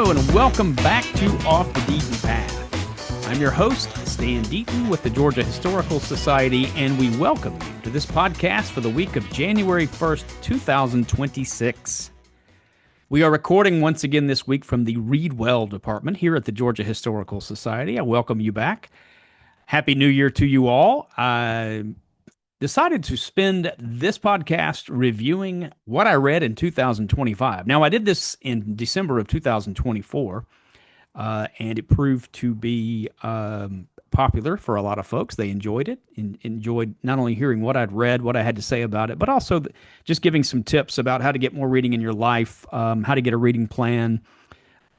Hello and welcome back to Off the Beaten Path. I'm your host, Stan Deaton with the Georgia Historical Society, and we welcome you to this podcast for the week of January 1st, 2026. We are recording once again this week from the Read Well department here at the Georgia Historical Society. I welcome you back. Happy New Year to you all. I decided to spend this podcast reviewing what I read in 2025. Now, I did this in December of 2024, and it proved to be popular for a lot of folks. They enjoyed it, enjoyed not only hearing what I'd read, what I had to say about it, but also just giving some tips about how to get more reading in your life, how to get a reading plan,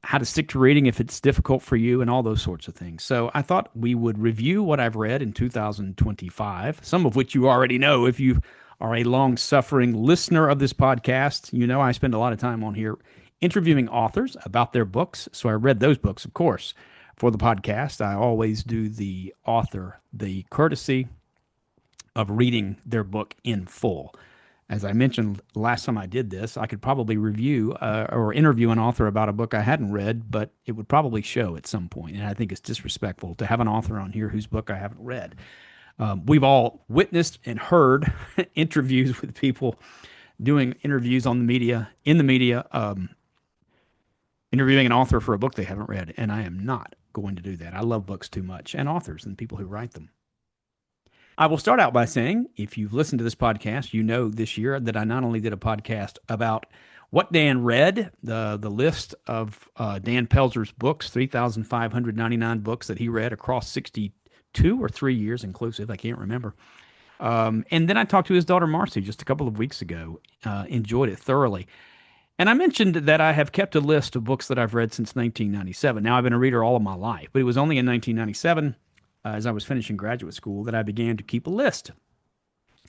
how to stick to reading if it's difficult for you, and all those sorts of things. So I thought we would review what I've read in 2025, some of which you already know. If you are a long-suffering listener of this podcast, you know I spend a lot of time on here interviewing authors about their books. So I read those books, of course, for the podcast. I always do the author the courtesy of reading their book in full. As I mentioned last time I did this, I could probably review or interview an author about a book I hadn't read, but it would probably show at some point. And I think it's disrespectful to have an author on here whose book I haven't read. We've all witnessed and heard interviews with people doing interviews on the media, interviewing an author for a book they haven't read. And I am not going to do that. I love books too much, and authors and people who write them. I will start out by saying, if you've listened to this podcast, you know this year that I not only did a podcast about what Dan read, the list of Dan Pelzer's books, 3,599 books that he read across 62 or 3 years inclusive, I can't remember. And then I talked to his daughter Marcy just a couple of weeks ago, enjoyed it thoroughly. And I mentioned that I have kept a list of books that I've read since 1997. Now, I've been a reader all of my life, but it was only in 1997, as I was finishing graduate school, that I began to keep a list.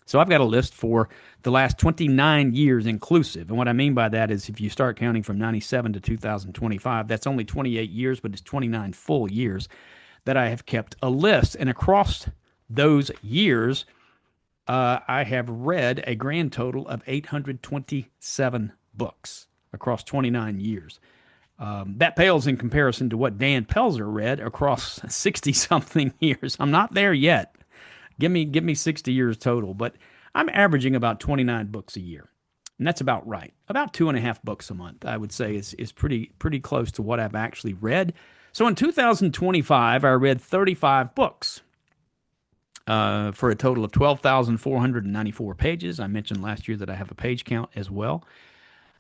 So I've got a list for the last 29 years inclusive. And what I mean by that is if you start counting from 97 to 2025, that's only 28 years, but it's 29 full years that I have kept a list. And across those years, I have read a grand total of 827 books across 29 years. That pales in comparison to what Dan Pelzer read across 60-something years. I'm not there yet. Give me 60 years total, but I'm averaging about 29 books a year, and that's about right. About 2.5 books a month, I would say, is pretty close to what I've actually read. So in 2025, I read 35 books for a total of 12,494 pages. I mentioned last year that I have a page count as well.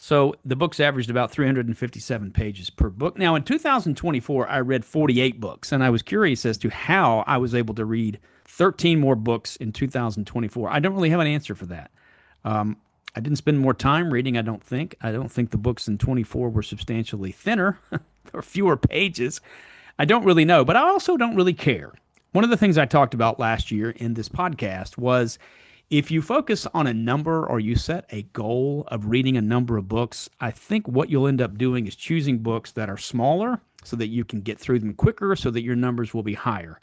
So the books averaged about 357 pages per book. Now, in 2024, I read 48 books, and I was curious as to how I was able to read 13 more books in 2024. I don't really have an answer for that. I didn't spend more time reading, I don't think. I don't think the books in 24 were substantially thinner or fewer pages. I don't really know, but I also don't really care. One of the things I talked about last year in this podcast was if you focus on a number or you set a goal of reading a number of books, I think what you'll end up doing is choosing books that are smaller so that you can get through them quicker so that your numbers will be higher.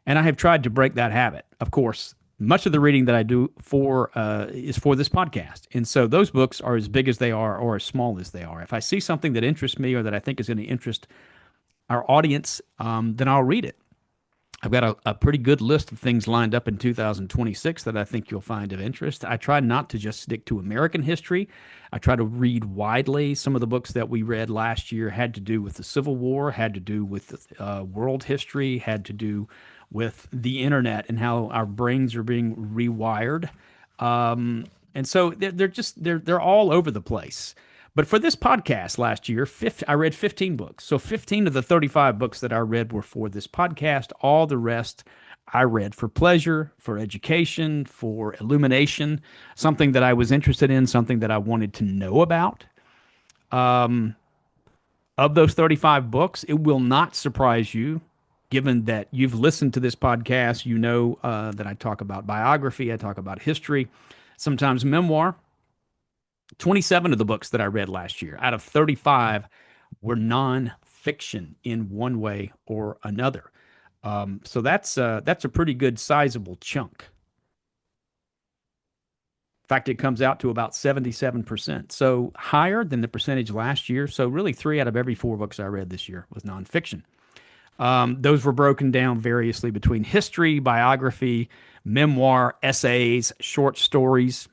And I have tried to break that habit. Of course, much of the reading that I do is for this podcast. And so those books are as big as they are or as small as they are. If I see something that interests me or that I think is going to interest our audience, then I'll read it. I've got a pretty good list of things lined up in 2026 that I think you'll find of interest. I try not to just stick to American history. I try to read widely. Some of the books that we read last year had to do with the Civil War, had to do with world history, had to do with the internet and how our brains are being rewired. And so they're all over the place. But for this podcast last year, I read 15 books. So 15 of the 35 books that I read were for this podcast. All the rest I read for pleasure, for education, for illumination, something that I was interested in, something that I wanted to know about. Of those 35 books, it will not surprise you, given that you've listened to this podcast, you know that I talk about biography, I talk about history, sometimes memoir. 27 of the books that I read last year out of 35 were nonfiction in one way or another. So that's a pretty good sizable chunk. In fact, it comes out to about 77%. So higher than the percentage last year. So really, three out of every four books I read this year was nonfiction. Those were broken down variously between history, biography, memoir, essays, short stories.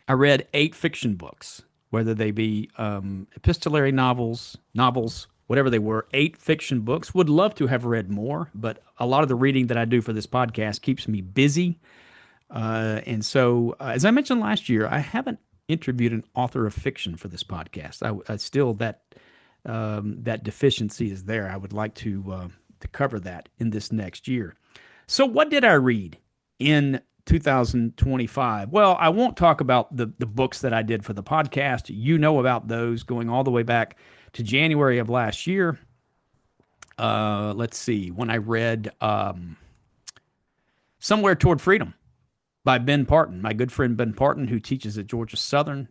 I read eight fiction books, whether they be epistolary novels, whatever they were, eight fiction books. Would love to have read more, but a lot of the reading that I do for this podcast keeps me busy. As I mentioned last year, I haven't interviewed an author of fiction for this podcast. I still that deficiency is there. I would like to cover that in this next year. So, what did I read in 2025? Well, I won't talk about the books that I did for the podcast. You know about those going all the way back to January of last year. Let's see, when I read Somewhere Toward Freedom by Ben Parton, my good friend Ben Parton, who teaches at Georgia Southern.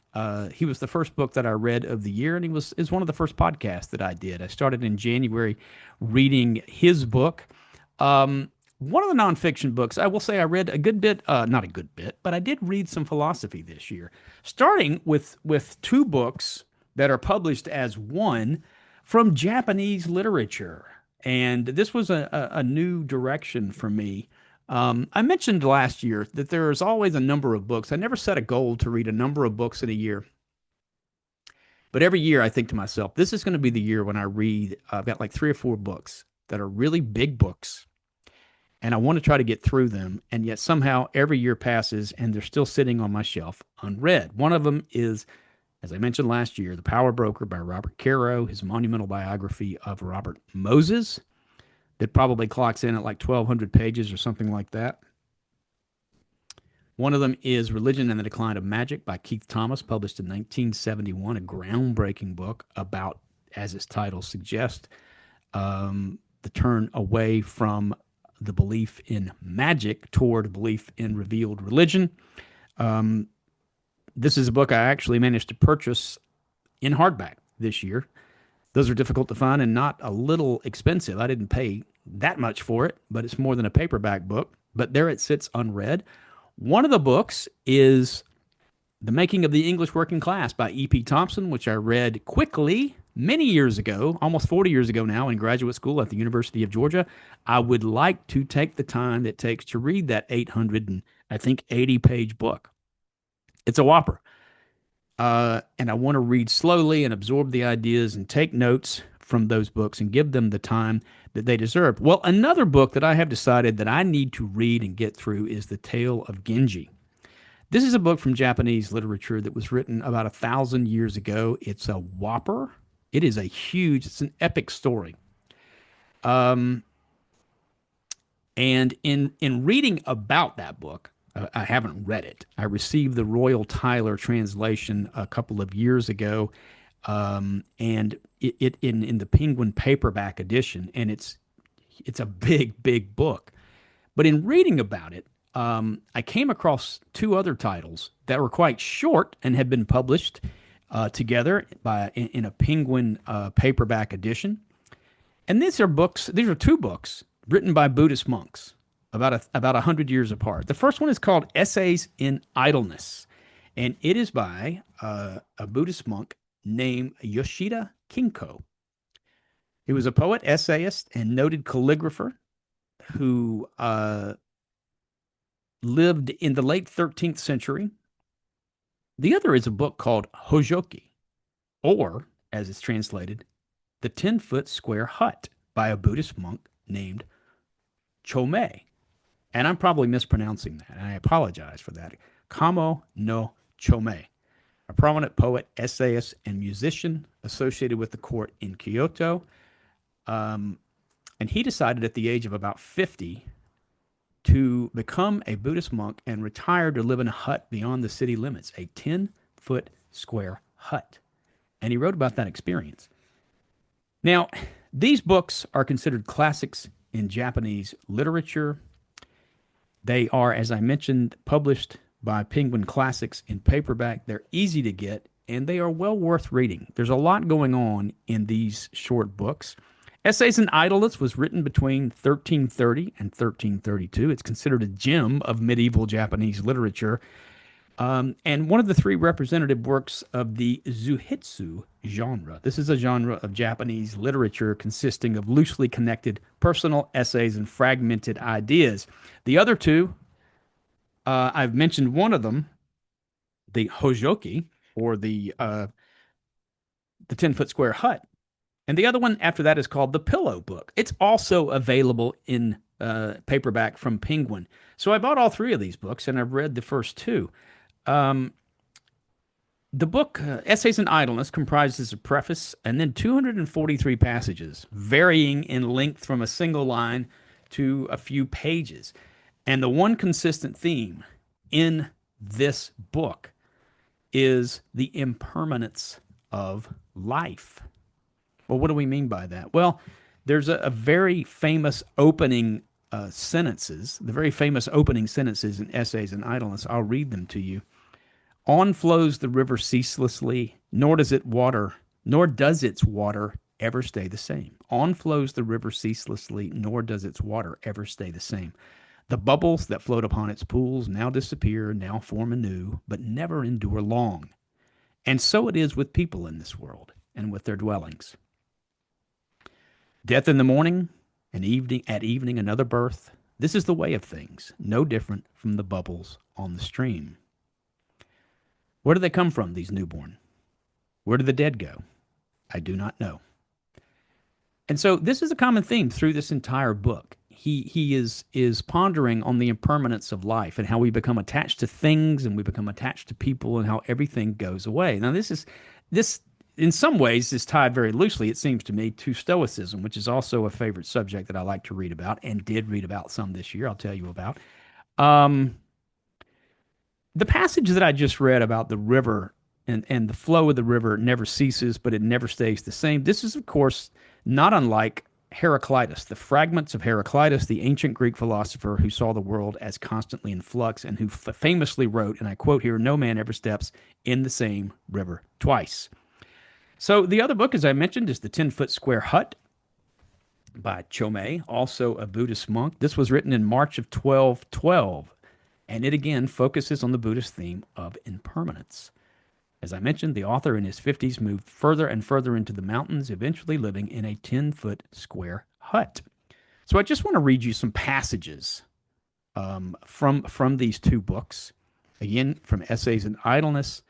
He was the first book that I read of the year, and is one of the first podcasts that I did. I started in January reading his book. One of the nonfiction books, I will say I read a good bit, not a good bit, but I did read some philosophy this year, starting with two books that are published as one from Japanese literature. And this was a new direction for me. I mentioned last year that there is always a number of books. I never set a goal to read a number of books in a year. But every year I think to myself, this is going to be the year when I read, I've got like three or four books that are really big books. And I want to try to get through them. And yet somehow every year passes and they're still sitting on my shelf unread. One of them is, as I mentioned last year, The Power Broker by Robert Caro, his monumental biography of Robert Moses. That probably clocks in at like 1,200 pages or something like that. One of them is Religion and the Decline of Magic by Keith Thomas, published in 1971, a groundbreaking book about, as its title suggests, the turn away from the belief in magic toward belief in revealed religion. This is a book I actually managed to purchase in hardback this year. Those are difficult to find and not a little expensive. I didn't pay that much for it, but it's more than a paperback book. But there it sits unread. One of the books is The Making of the English Working Class by E.P. Thompson, which I read quickly many years ago, almost 40 years ago now, in graduate school at the University of Georgia. I would like to take the time it takes to read that 800 and I think 80-page book. It's a whopper. And I want to read slowly and absorb the ideas and take notes from those books and give them the time that they deserve. Well, another book that I have decided that I need to read and get through is The Tale of Genji. This is a book from Japanese literature that was written about 1,000 years ago. It's a whopper. It's an epic story. And in reading about that book, I haven't read it. I received the Royal Tyler translation a couple of years ago, and it in the Penguin paperback edition, and it's a big book. But in reading about it, I came across two other titles that were quite short and had been published together in a Penguin paperback edition. And these are two books written by Buddhist monks about 100 years apart. The first one is called Essays in Idleness, and it is by a Buddhist monk named Yoshida Kinko. He was a poet, essayist, and noted calligrapher who lived in the late 13th century. The other is a book called Hojoki, or, as it's translated, The 10-Foot Square Hut by a Buddhist monk named Chomei. And I'm probably mispronouncing that, and I apologize for that. Kamo no Chomei, a prominent poet, essayist, and musician associated with the court in Kyoto. And he decided at the age of about 50 to become a Buddhist monk and retire to live in a hut beyond the city limits, a 10-foot square hut. And he wrote about that experience. Now, these books are considered classics in Japanese literature. They are, as I mentioned, published by Penguin Classics in paperback. They're easy to get, and they are well worth reading. There's a lot going on in these short books, Essays in Idleness was written between 1330 and 1332. It's considered a gem of medieval Japanese literature, and one of the three representative works of the Zuhitsu genre. This is a genre of Japanese literature consisting of loosely connected personal essays and fragmented ideas. The other two, I've mentioned one of them, the Hojoki, or the 10-foot square hut. And the other one after that is called The Pillow Book. It's also available in paperback from Penguin. So I bought all three of these books and I've read the first two. Um, the book, Essays in Idleness, comprises a preface and then 243 passages, varying in length from a single line to a few pages. And the one consistent theme in this book is the impermanence of life. Well, what do we mean by that? Well, there's a very famous opening sentences, the very famous opening sentences in Essays in Idleness. I'll read them to you. On flows the river ceaselessly, nor does its water ever stay the same. On flows the river ceaselessly, nor does its water ever stay the same. The bubbles that float upon its pools now disappear, now form anew, but never endure long. And so it is with people in this world and with their dwellings. Death in the morning, and evening another birth. This is the way of things, no different from the bubbles on the stream. Where do they come from, these newborn? Where do the dead go? I do not know. And so this is a common theme through this entire book. He is pondering on the impermanence of life and how we become attached to things and we become attached to people and how everything goes away. Now this in some ways is tied very loosely, it seems to me, to Stoicism, which is also a favorite subject that I like to read about and did read about some this year. I'll tell you about. Um, the passage that I just read about the river and the flow of the river never ceases, but it never stays the same. This is, of course, not unlike Heraclitus, the fragments of Heraclitus, the ancient Greek philosopher who saw the world as constantly in flux and who famously wrote, and I quote here, no man ever steps in the same river twice. So the other book, as I mentioned, is The 10-Foot Square Hut by Chomei, also a Buddhist monk. This was written in March of 1212, and it again focuses on the Buddhist theme of impermanence. As I mentioned, the author in his 50s moved further and further into the mountains, eventually living in a 10-foot square hut. So I just want to read you some passages from these two books. Again, from Essays in Idleness.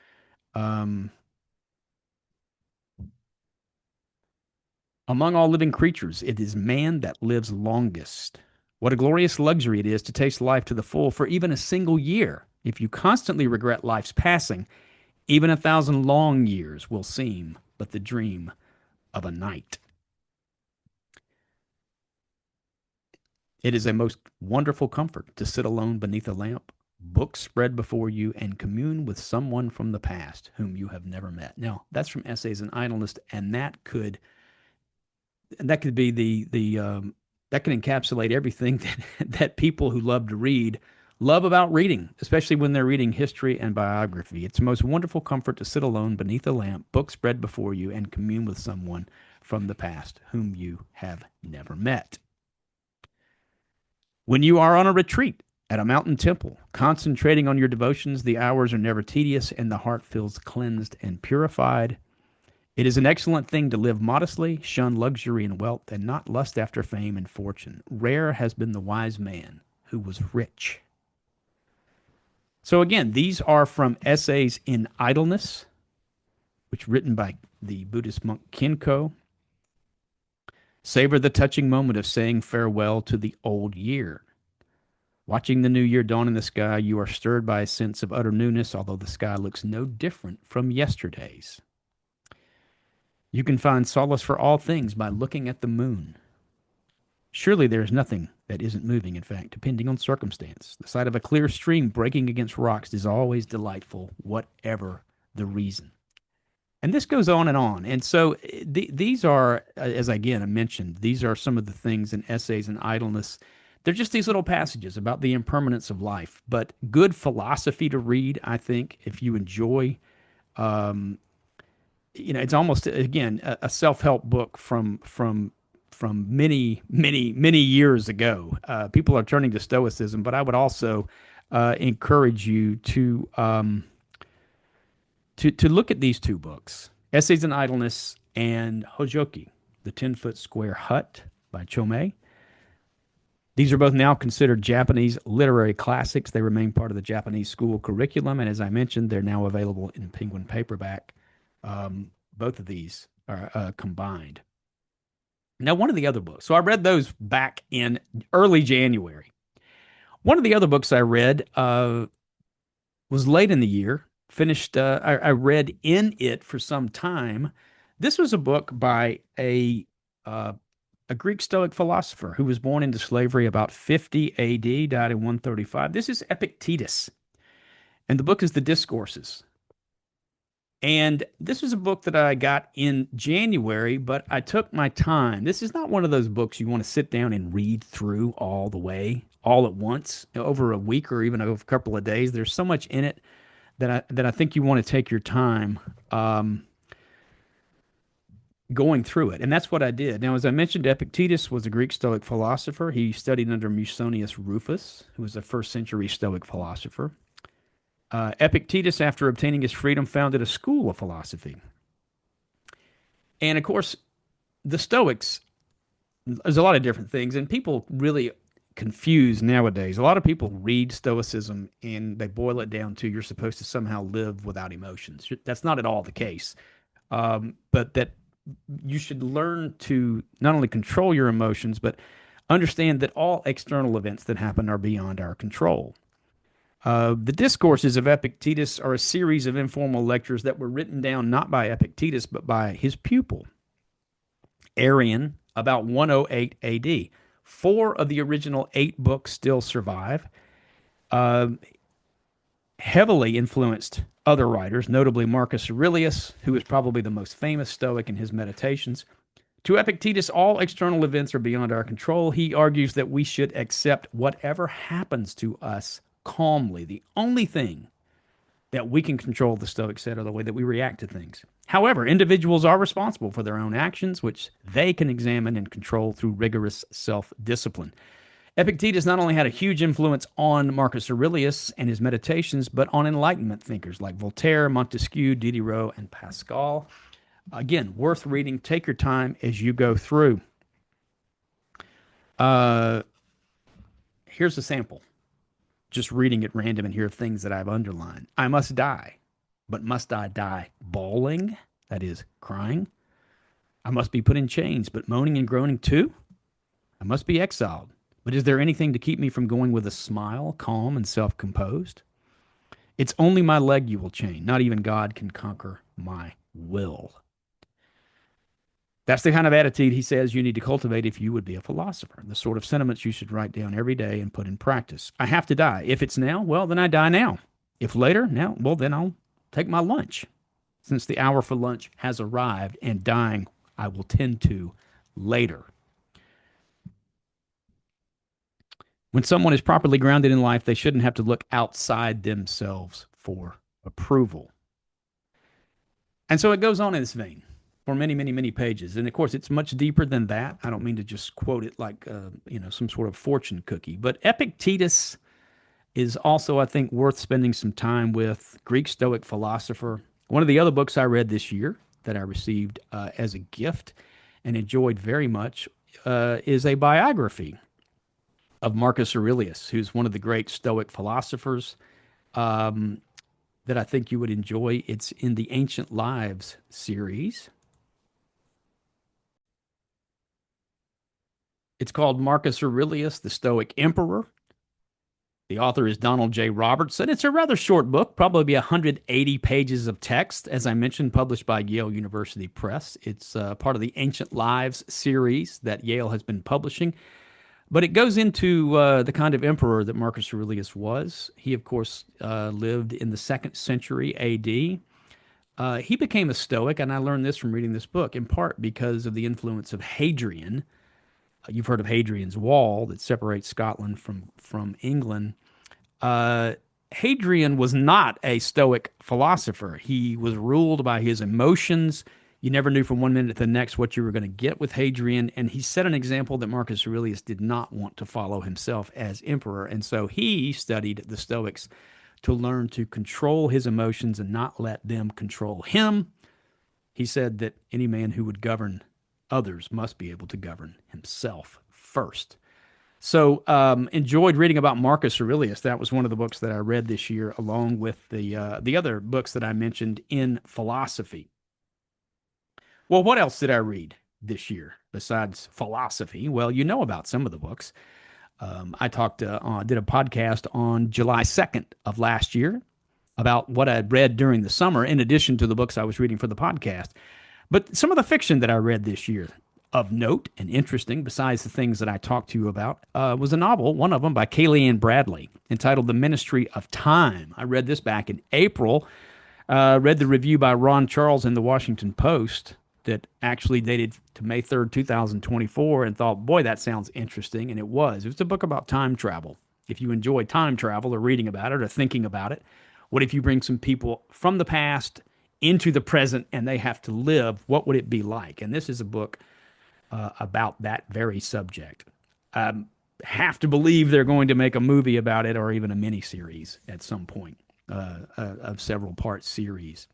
Among all living creatures, it is man that lives longest. What a glorious luxury it is to taste life to the full for even a single year. If you constantly regret life's passing, even 1,000 long years will seem but the dream of a night. It is a most wonderful comfort to sit alone beneath a lamp, books spread before you, and commune with someone from the past whom you have never met. Now, that's from Essays in Idleness, and that could be that can encapsulate everything that people who love to read love about reading, especially when they're reading history and biography. It's a most wonderful comfort to sit alone beneath a lamp, books spread before you, and commune with someone from the past whom you have never met. When you are on a retreat at a mountain temple, concentrating on your devotions, the hours are never tedious and the heart feels cleansed and purified. It is an excellent thing to live modestly, shun luxury and wealth, and not lust after fame and fortune. Rare has been the wise man who was rich. So again, these are from Essays in Idleness, which written by the Buddhist monk Kinko. Savor the touching moment of saying farewell to the old year. Watching the new year dawn in the sky, you are stirred by a sense of utter newness, although the sky looks no different from yesterday's. You can find solace for all things by looking at the moon. Surely there is nothing that isn't moving, in fact, depending on circumstance. The sight of a clear stream breaking against rocks is always delightful, whatever the reason. And this goes on and on. And so these are, as again I mentioned, these are some of the things in Essays in Idleness. They're just these little passages about the impermanence of life, but good philosophy to read, I think, if you enjoy. It's almost, again, a self-help book from from many years ago. People are turning to Stoicism, but I would also encourage you to look at these two books, Essays in Idleness and Hojoki, The 10-Foot Square Hut by Chomei. These are both now considered Japanese literary classics. They remain part of the Japanese school curriculum, and as I mentioned, they're now available in Penguin paperback. Both of these are combined. Now, one of the other books, so I read those back in early January. One of the other books I read was late in the year. Finished, I read in it for some time. This was a book by a Greek Stoic philosopher who was born into slavery about 50 AD, died in 135. This is Epictetus, and the book is The Discourses. And this was a book that I got in January, but I took my time. This is not one of those books you want to sit down and read through all the way, all at once, over a week or even over a couple of days. There's so much in it that I think you want to take your time going through it. And that's what I did. Now, as I mentioned, Epictetus was a Greek Stoic philosopher. He studied under Musonius Rufus, who was a first century Stoic philosopher. Epictetus, after obtaining his freedom, founded a school of philosophy. And of course, the Stoics, there's a lot of different things, and people really confuse nowadays. A lot of people read Stoicism and they boil it down to you're supposed to somehow live without emotions. That's not at all the case. But that you should learn to not only control your emotions, but understand that all external events that happen are beyond our control. The discourses of Epictetus are a series of informal lectures that were written down not by Epictetus, but by his pupil, Arrian, about 108 AD. 4 of the original 8 books still survive. Heavily influenced other writers, notably Marcus Aurelius, who is probably the most famous Stoic in his Meditations. To Epictetus, all external events are beyond our control. He argues that we should accept whatever happens to us calmly. The only thing that we can control, the Stoics said, are the way that we react to things. However, individuals are responsible for their own actions, which they can examine and control through rigorous self-discipline. Epictetus not only had a huge influence on Marcus Aurelius and his Meditations, but on Enlightenment thinkers like Voltaire, Montesquieu, Diderot, and Pascal. Again, worth reading. Take your time as you go through. Here's a sample. Just reading at random, and here are things that I've underlined. I must die, but must I die bawling? That is, crying. I must be put in chains, but moaning and groaning too? I must be exiled. But is there anything to keep me from going with a smile, calm and self-composed? It's only my leg you will chain. Not even God can conquer my will. That's the kind of attitude, he says, you need to cultivate if you would be a philosopher. The sort of sentiments you should write down every day and put in practice. I have to die. If it's now, well, then I die now. If later, now, well, then I'll take my lunch. Since the hour for lunch has arrived, and dying I will tend to later. When someone is properly grounded in life, they shouldn't have to look outside themselves for approval. And so it goes on in this vein for many pages. And of course, it's much deeper than that. I don't mean to just quote it like, some sort of fortune cookie. But Epictetus is also, I think, worth spending some time with. Greek Stoic philosopher. One of the other books I read this year that I received as a gift and enjoyed very much is a biography of Marcus Aurelius, who's one of the great Stoic philosophers that I think you would enjoy. It's in the Ancient Lives series. It's called Marcus Aurelius, the Stoic Emperor. The author is Donald J. Robertson. It's a rather short book, probably 180 pages of text, as I mentioned, published by Yale University Press. It's part of the Ancient Lives series that Yale has been publishing. But it goes into the kind of emperor that Marcus Aurelius was. He, of course, lived in the 2nd century AD. He became a Stoic, and I learned this from reading this book, in part because of the influence of Hadrian. You've heard of Hadrian's Wall that separates Scotland from England. Hadrian was not a Stoic philosopher. He was ruled by his emotions. You never knew from one minute to the next what you were going to get with Hadrian. And he set an example that Marcus Aurelius did not want to follow himself as emperor. And so he studied the Stoics to learn to control his emotions and not let them control him. He said that any man who would govern others must be able to govern himself first. So enjoyed reading about Marcus Aurelius. That was one of the books that I read this year, along with the other books that I mentioned in philosophy. Well, what else did I read this year besides philosophy? Well, you know about some of the books. I did a podcast on July 2nd of last year about what I had read during the summer, in addition to the books I was reading for the podcast. But some of the fiction that I read this year of note and interesting, besides the things that I talked to you about, was a novel, one of them by Kaylee Ann Bradley, entitled The Ministry of Time. I read this back in April. Read the review by Ron Charles in the Washington Post that actually dated to May 3rd, 2024, and thought, boy, that sounds interesting. And it was. It was a book about time travel. If you enjoy time travel or reading about it or thinking about it, what if you bring some people from the past into the present and they have to live? What would it be like? And this is a book about that very subject. Have to believe they're going to make a movie about it or even a miniseries at some point, of several part series.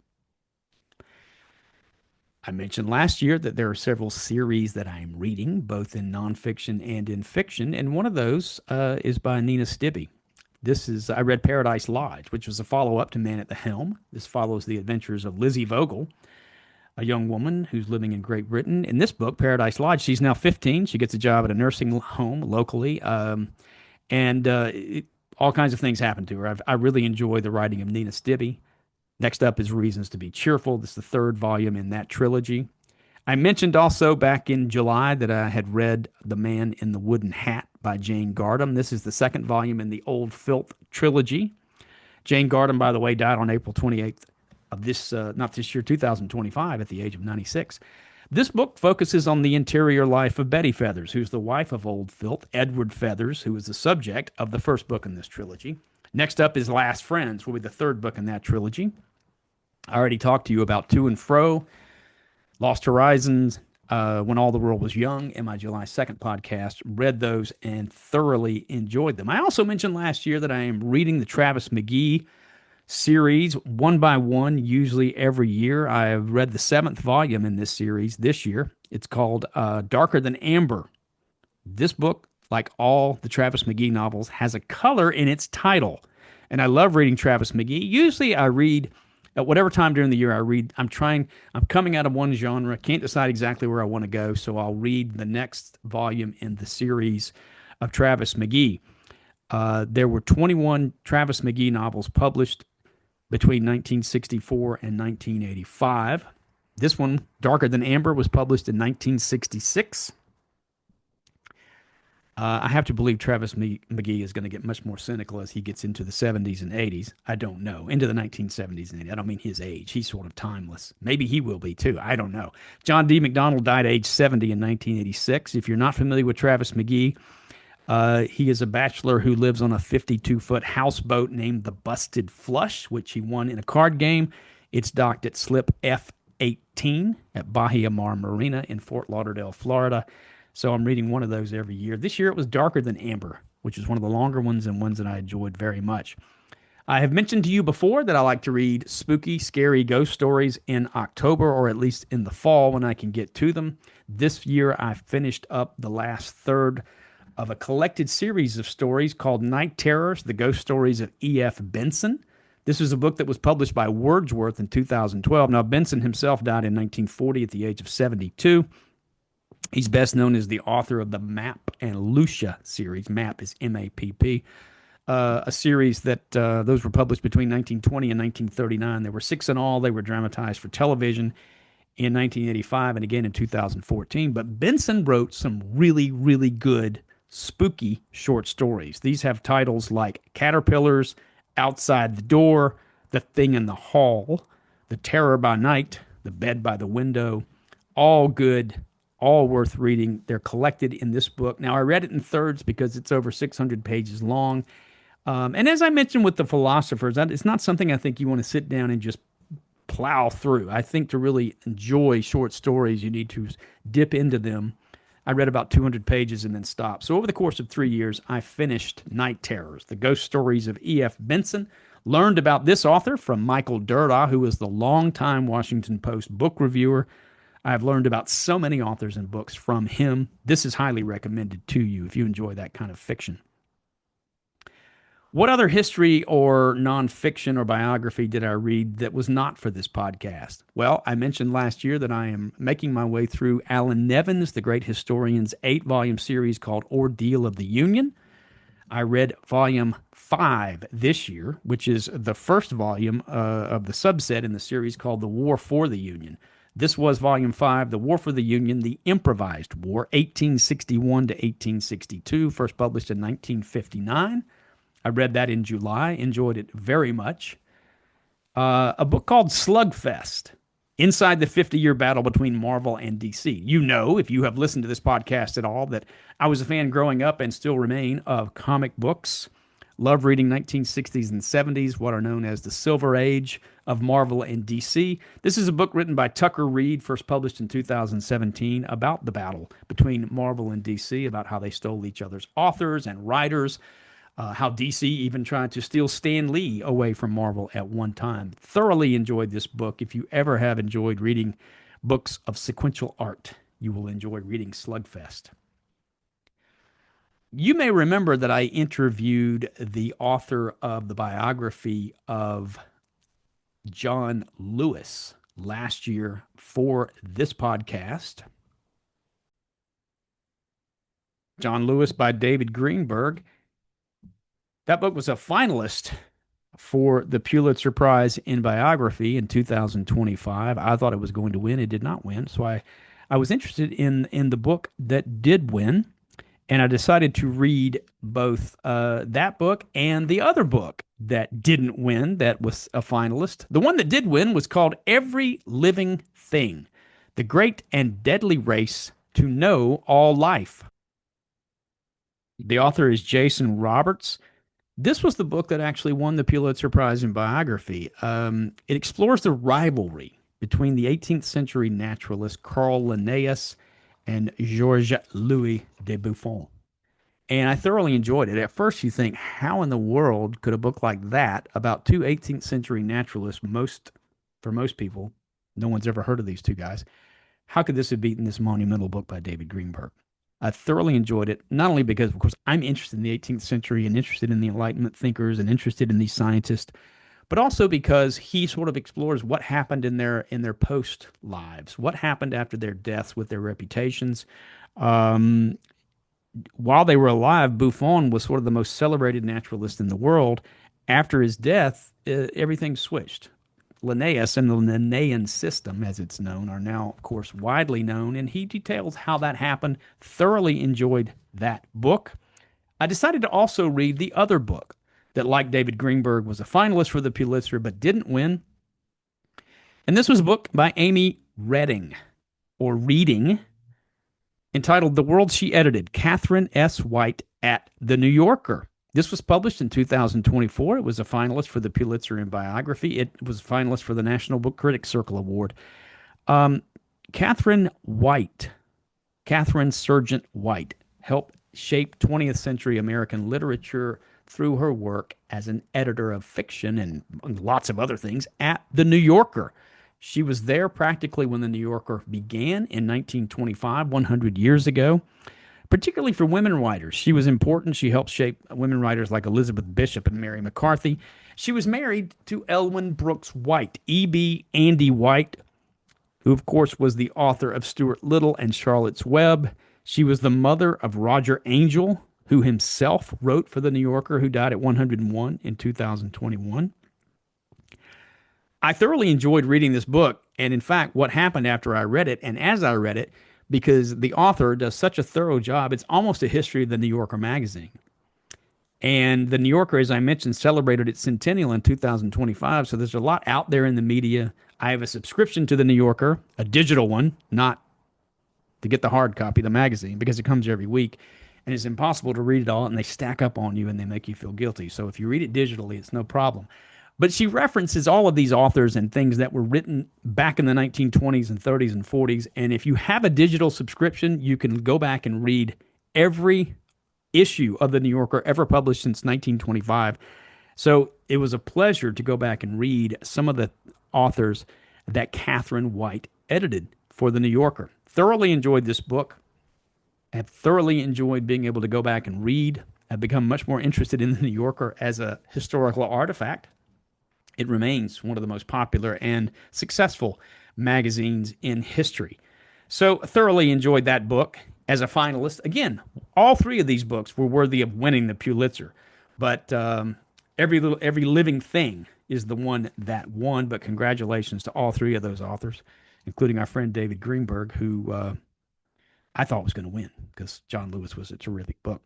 I mentioned last year that there are several series that I am reading, both in nonfiction and in fiction, and one of those is by Nina Stibbe. I read Paradise Lodge, which was a follow-up to Man at the Helm. This follows the adventures of Lizzie Vogel, a young woman who's living in Great Britain. In this book, Paradise Lodge, she's now 15. She gets a job at a nursing home locally, and all kinds of things happen to her. I really enjoy the writing of Nina Stibbe. Next up is Reasons to be Cheerful. This is the third volume in that trilogy. I mentioned also back in July that I had read The Man in the Wooden Hat by Jane Gardam. This is the second volume in the Old Filth trilogy. Jane Gardam, by the way, died on April 28th of not this year, 2025, at the age of 96. This book focuses on the interior life of Betty Feathers, who's the wife of Old Filth, Edward Feathers, who is the subject of the first book in this trilogy. Next up is Last Friends, will be the third book in that trilogy. I already talked to you about To and Fro, Lost Horizons, When All the World Was Young in my July 2nd podcast. Read those and thoroughly enjoyed them. I also mentioned last year that I am reading the Travis McGee series one by one, usually every year. I have read the 7th volume in this series this year. It's called Darker Than Amber. This book, like all the Travis McGee novels, has a color in its title. And I love reading Travis McGee. Usually I read at whatever time during the year I read. I'm coming out of one genre, can't decide exactly where I want to go, so I'll read the next volume in the series of Travis McGee. There were 21 Travis McGee novels published between 1964 and 1985. This one, Darker Than Amber, was published in 1966. I have to believe Travis McGee is going to get much more cynical as he gets into the 70s and 80s. I don't know. Into the 1970s and 80s. I don't mean his age. He's sort of timeless. Maybe he will be too. I don't know. John D. MacDonald died age 70 in 1986. If you're not familiar with Travis McGee, he is a bachelor who lives on a 52-foot houseboat named the Busted Flush, which he won in a card game. It's docked at Slip F-18 at Bahia Mar Marina in Fort Lauderdale, Florida. So I'm reading one of those every year. This year it was Darker Than Amber, which is one of the longer ones and ones that I enjoyed very much. I have mentioned to you before that I like to read spooky, scary ghost stories in October, or at least in the fall when I can get to them. This year I finished up the last third of a collected series of stories called Night Terrors, The Ghost Stories of E.F. Benson. This is a book that was published by Wordsworth in 2012. Now, Benson himself died in 1940 at the age of 72. He's best known as the author of the Map and Lucia series. Map is M-A-P-P. A series that those were published between 1920 and 1939. There were 6 in all. They were dramatized for television in 1985 and again in 2014. But Benson wrote some really, really good spooky short stories. These have titles like Caterpillars, Outside the Door, The Thing in the Hall, The Terror by Night, The Bed by the Window. All good, all worth reading. They're collected in this book. Now, I read it in thirds because it's over 600 pages long. And as I mentioned with the philosophers, it's not something I think you want to sit down and just plow through. I think to really enjoy short stories, you need to dip into them. I read about 200 pages and then stopped. So over the course of 3 years, I finished Night Terrors, the ghost stories of E.F. Benson. Learned about this author from Michael Durda, who was the longtime Washington Post book reviewer. I've learned about so many authors and books from him. This is highly recommended to you if you enjoy that kind of fiction. What other history or nonfiction or biography did I read that was not for this podcast? Well, I mentioned last year that I am making my way through Alan Nevins, the great historian's 8 volume series called Ordeal of the Union. I read volume 5 this year, which is the first volume of the subset in the series called The War for the Union. This was volume 5, The War for the Union, the Improvised War, 1861 to 1862, first published in 1959. I read that in July, enjoyed it very much. A book called Slugfest, Inside the 50-Year Battle Between Marvel and DC. You know, if you have listened to this podcast at all, that I was a fan growing up and still remain of comic books. Love reading 1960s and 70s, what are known as the Silver Age of Marvel and DC. This is a book written by Tucker Reed, first published in 2017, about the battle between Marvel and DC, about how they stole each other's authors and writers, how DC even tried to steal Stan Lee away from Marvel at one time. Thoroughly enjoyed this book. If you ever have enjoyed reading books of sequential art, you will enjoy reading Slugfest. You may remember that I interviewed the author of the biography of John Lewis last year for this podcast. John Lewis by David Greenberg. That book was a finalist for the Pulitzer Prize in Biography in 2025. I thought it was going to win. It did not win. So I was interested in the book that did win. And I decided to read both that book and the other book that didn't win, that was a finalist. The one that did win was called Every Living Thing, The Great and Deadly Race to Know All Life. The author is Jason Roberts. This was the book that actually won the Pulitzer Prize in Biography. It explores the rivalry between the 18th century naturalist Carl Linnaeus and Georges-Louis de Buffon. And I thoroughly enjoyed it. At first you think, how in the world could a book like that, about two 18th century naturalists, for most people, no one's ever heard of these two guys, how could this have beaten this monumental book by David Greenberg? I thoroughly enjoyed it, not only because, of course, I'm interested in the 18th century and interested in the Enlightenment thinkers and interested in these scientists, but also because he sort of explores what happened in their post lives, what happened after their deaths with their reputations. While they were alive, Buffon was sort of the most celebrated naturalist in the world. After his death, everything switched. Linnaeus and the Linnaean system, as it's known, are now, of course, widely known, and he details how that happened. Thoroughly enjoyed that book. I decided to also read the other book that, like David Greenberg, was a finalist for the Pulitzer but didn't win. And this was a book by Amy Reading, or Reading, entitled The World She Edited, Catherine S. White at The New Yorker. This was published in 2024. It was a finalist for the Pulitzer in Biography. It was a finalist for the National Book Critics Circle Award. Catherine Sargent White, helped shape 20th century American literature through her work as an editor of fiction and lots of other things at The New Yorker. She was there practically when The New Yorker began in 1925, 100 years ago. Particularly for women writers. She was important. She helped shape women writers like Elizabeth Bishop and Mary McCarthy. She was married to Elwyn Brooks White, E.B. Andy White, who, of course, was the author of Stuart Little and Charlotte's Web. She was the mother of Roger Angell, who himself wrote for The New Yorker, who died at 101 in 2021. I thoroughly enjoyed reading this book. And in fact, what happened after I read it, and as I read it, because the author does such a thorough job, it's almost a history of the New Yorker magazine. And the New Yorker, as I mentioned, celebrated its centennial in 2025, so there's a lot out there in the media. I have a subscription to the New Yorker, a digital one, not to get the hard copy of the magazine, because it comes every week, and it's impossible to read it all, and they stack up on you, and they make you feel guilty. So if you read it digitally, it's no problem. But she references all of these authors and things that were written back in the 1920s and 30s and 40s. And if you have a digital subscription, you can go back and read every issue of the New Yorker ever published since 1925. So it was a pleasure to go back and read some of the authors that Catherine White edited for the New Yorker. Thoroughly enjoyed this book. Have thoroughly enjoyed being able to go back and read. I've become much more interested in the New Yorker as a historical artifact. It remains one of the most popular and successful magazines in history. So thoroughly enjoyed that book as a finalist. Again, all three of these books were worthy of winning the Pulitzer, but every living thing is the one that won. But congratulations to all three of those authors, including our friend David Greenberg, who I thought was going to win because John Lewis was a terrific book.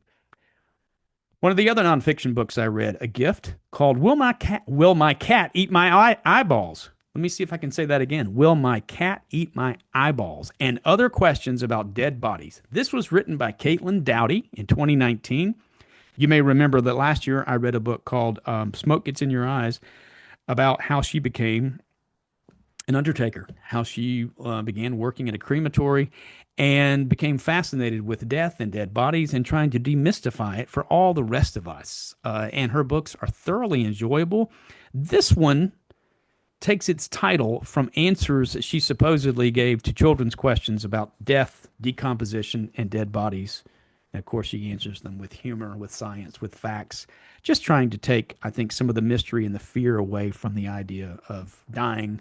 One of the other nonfiction books I read, a gift called Will My Cat Eat My Eyeballs? Let me see if I can say that again. Will My Cat Eat My Eyeballs? And Other Questions About Dead Bodies. This was written by Caitlin Dowdy in 2019. You may remember that last year I read a book called Smoke Gets in Your Eyes about how she became an undertaker, how she began working at a crematory and became fascinated with death and dead bodies and trying to demystify it for all the rest of us. And her books are thoroughly enjoyable. This one takes its title from answers she supposedly gave to children's questions about death, decomposition, and dead bodies. And of course, she answers them with humor, with science, with facts, just trying to take, I think, some of the mystery and the fear away from the idea of dying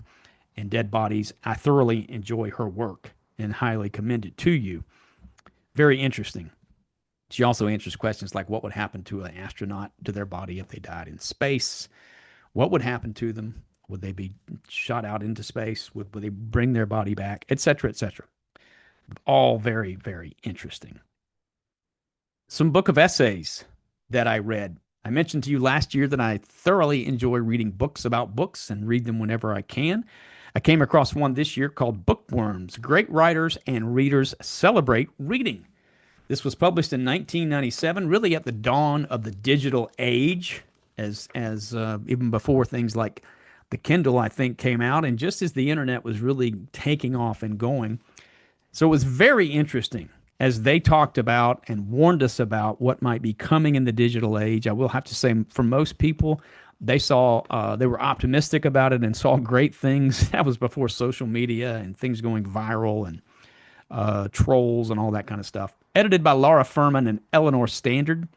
and dead bodies. I thoroughly enjoy her work and highly commend it to you. Very interesting. She also answers questions like what would happen to an astronaut, to their body if they died in space? What would happen to them? Would they be shot out into space? Would they bring their body back? Etc., etc. All very, very interesting. Some book of essays that I read. I mentioned to you last year that I thoroughly enjoy reading books about books and read them whenever I can. I came across one this year called Bookworms. Great writers and readers celebrate reading. This was published in 1997, really at the dawn of the digital age, as even before things like the Kindle, I think, came out, and just as the internet was really taking off and going. So it was very interesting as they talked about and warned us about what might be coming in the digital age. I will have to say, for most people, they were optimistic about it and saw great things. That was before social media and things going viral and trolls and all that kind of stuff. Edited by Laura Furman and Eleanor Standard.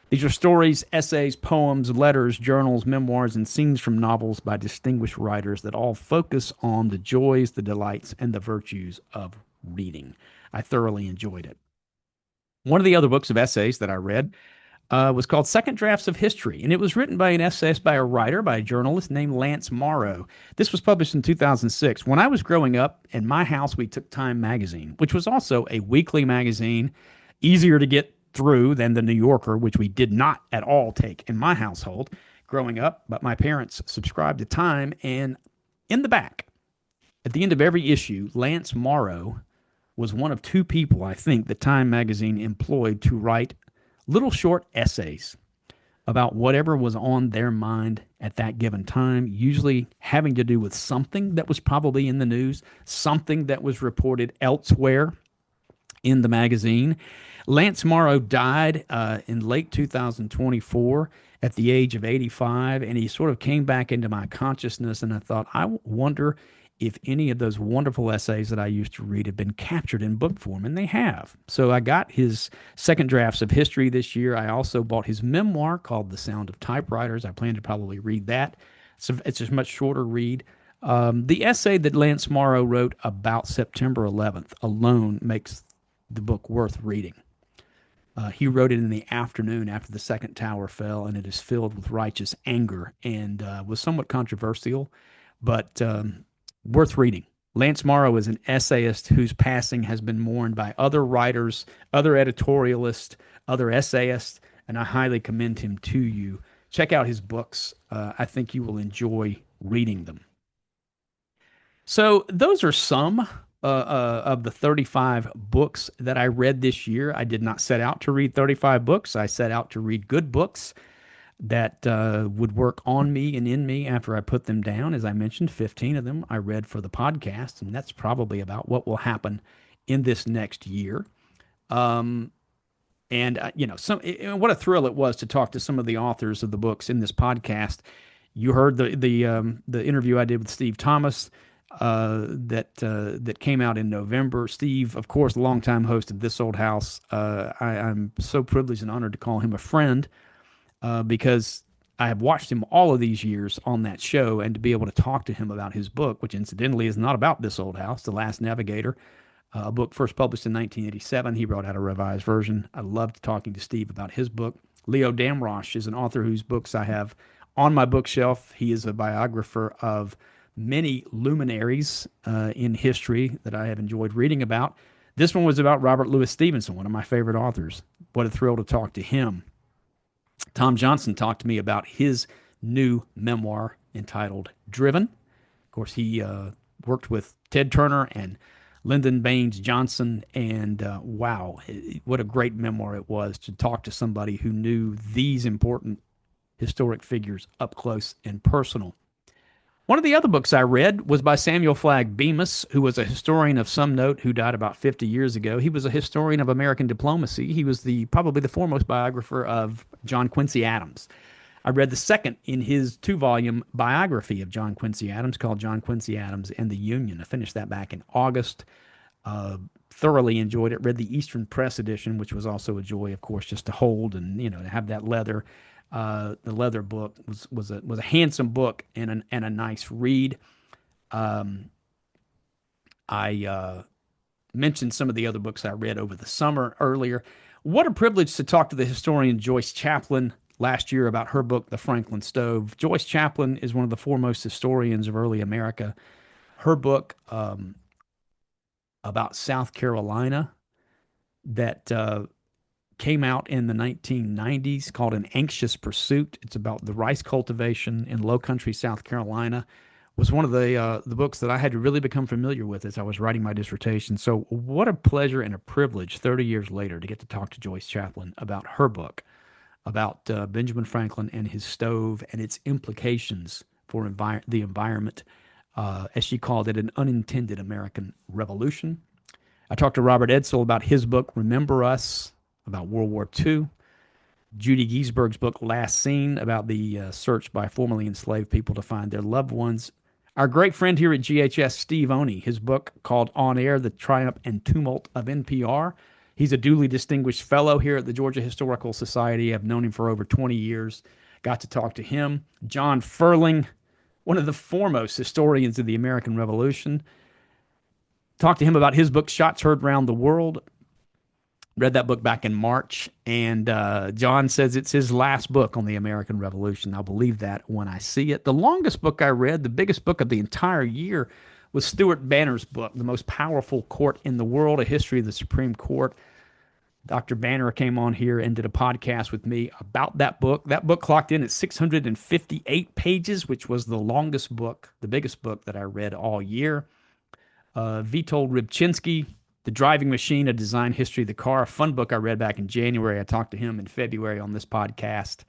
These are stories, essays, poems, letters, journals, memoirs, and scenes from novels by distinguished writers that all focus on the joys, the delights, and the virtues of reading. I thoroughly enjoyed it. One of the other books of essays that I read was called Second Drafts of History, and it was written by an essayist, by a journalist named Lance Morrow. This was published in 2006. When I was growing up, in my house, we took Time magazine, which was also a weekly magazine, easier to get through than the New Yorker, which we did not at all take in my household growing up, but my parents subscribed to Time, and in the back, at the end of every issue, Lance Morrow was one of two people, I think, that Time magazine employed to write little short essays about whatever was on their mind at that given time, usually having to do with something that was probably in the news, something that was reported elsewhere in the magazine. Lance Morrow died in late 2024 at the age of 85, and he sort of came back into my consciousness, and I thought, I wonder if any of those wonderful essays that I used to read have been captured in book form, and they have. So I got his Second Drafts of History this year. I also bought his memoir called The Sound of Typewriters. I plan to probably read that. So it's a much shorter read. The essay that Lance Morrow wrote about September 11th alone makes the book worth reading. He wrote it in the afternoon after the second tower fell, and it is filled with righteous anger and was somewhat controversial, but worth reading. Lance Morrow is an essayist whose passing has been mourned by other writers, other editorialists, other essayists, and I highly commend him to you. Check out his books. I think you will enjoy reading them. So those are some of the 35 books that I read this year. I did not set out to read 35 books. I set out to read good books. that would work on me and in me after I put them down. As I mentioned, 15 of them I read for the podcast, and that's probably about what will happen in this next year. Um, and what a thrill it was to talk to some of the authors of the books in this podcast. You heard the interview I did with Steve Thomas that came out in November. Steve, of course, longtime host of This Old House. I'm so privileged and honored to call him a friend because I have watched him all of these years on that show, and to be able to talk to him about his book, which incidentally is not about This Old House, The Last Navigator, a book first published in 1987. He brought out a revised version. I loved talking to Steve about his book. Leo Damrosch is an author whose books I have on my bookshelf. He is a biographer of many luminaries in history that I have enjoyed reading about. This one was about Robert Louis Stevenson, one of my favorite authors. What a thrill to talk to him. Tom Johnson talked to me about his new memoir entitled Driven. Of course, he worked with Ted Turner and Lyndon Baines Johnson, and wow, what a great memoir it was to talk to somebody who knew these important historic figures up close and personal. One of the other books I read was by Samuel Flagg Bemis, who was a historian of some note who died about 50 years ago. He was a historian of American diplomacy. He was probably the foremost biographer of John Quincy Adams. I read the second in his two-volume biography of John Quincy Adams called John Quincy Adams and the Union. I finished that back in August. Thoroughly enjoyed it. Read the Eastern Press edition, which was also a joy, of course, just to hold and to have that leather. The leather book was a handsome book and a nice read. I mentioned some of the other books I read over the summer earlier. What a privilege to talk to the historian Joyce Chaplin last year about her book, The Franklin Stove. Joyce Chaplin is one of the foremost historians of early America. Her book about South Carolina that came out in the 1990s called An Anxious Pursuit. It's about the rice cultivation in low country South Carolina. Was one of the books that I had to really become familiar with as I was writing my dissertation. So what a pleasure and a privilege 30 years later to get to talk to Joyce Chaplin about her book, about Benjamin Franklin and his stove and its implications for the environment, as she called it, an unintended American revolution. I talked to Robert Edsel about his book, Remember Us, about World War II. Judy Giesberg's book, Last Seen, about the search by formerly enslaved people to find their loved ones. Our great friend here at GHS, Steve Oney, his book called On Air, The Triumph and Tumult of NPR. He's a duly distinguished fellow here at the Georgia Historical Society. I've known him for over 20 years. Got to talk to him. John Ferling, one of the foremost historians of the American Revolution. Talked to him about his book, Shots Heard Round the World. Read that book back in March, and John says it's his last book on the American Revolution. I'll believe that when I see it. The longest book I read, the biggest book of the entire year, was Stuart Banner's book, The Most Powerful Court in the World, A History of the Supreme Court. Dr. Banner came on here and did a podcast with me about that book. That book clocked in at 658 pages, which was the longest book, the biggest book that I read all year. Witold Rybczynski, The Driving Machine, A Design History of the Car, a fun book I read back in January. I talked to him in February on this podcast.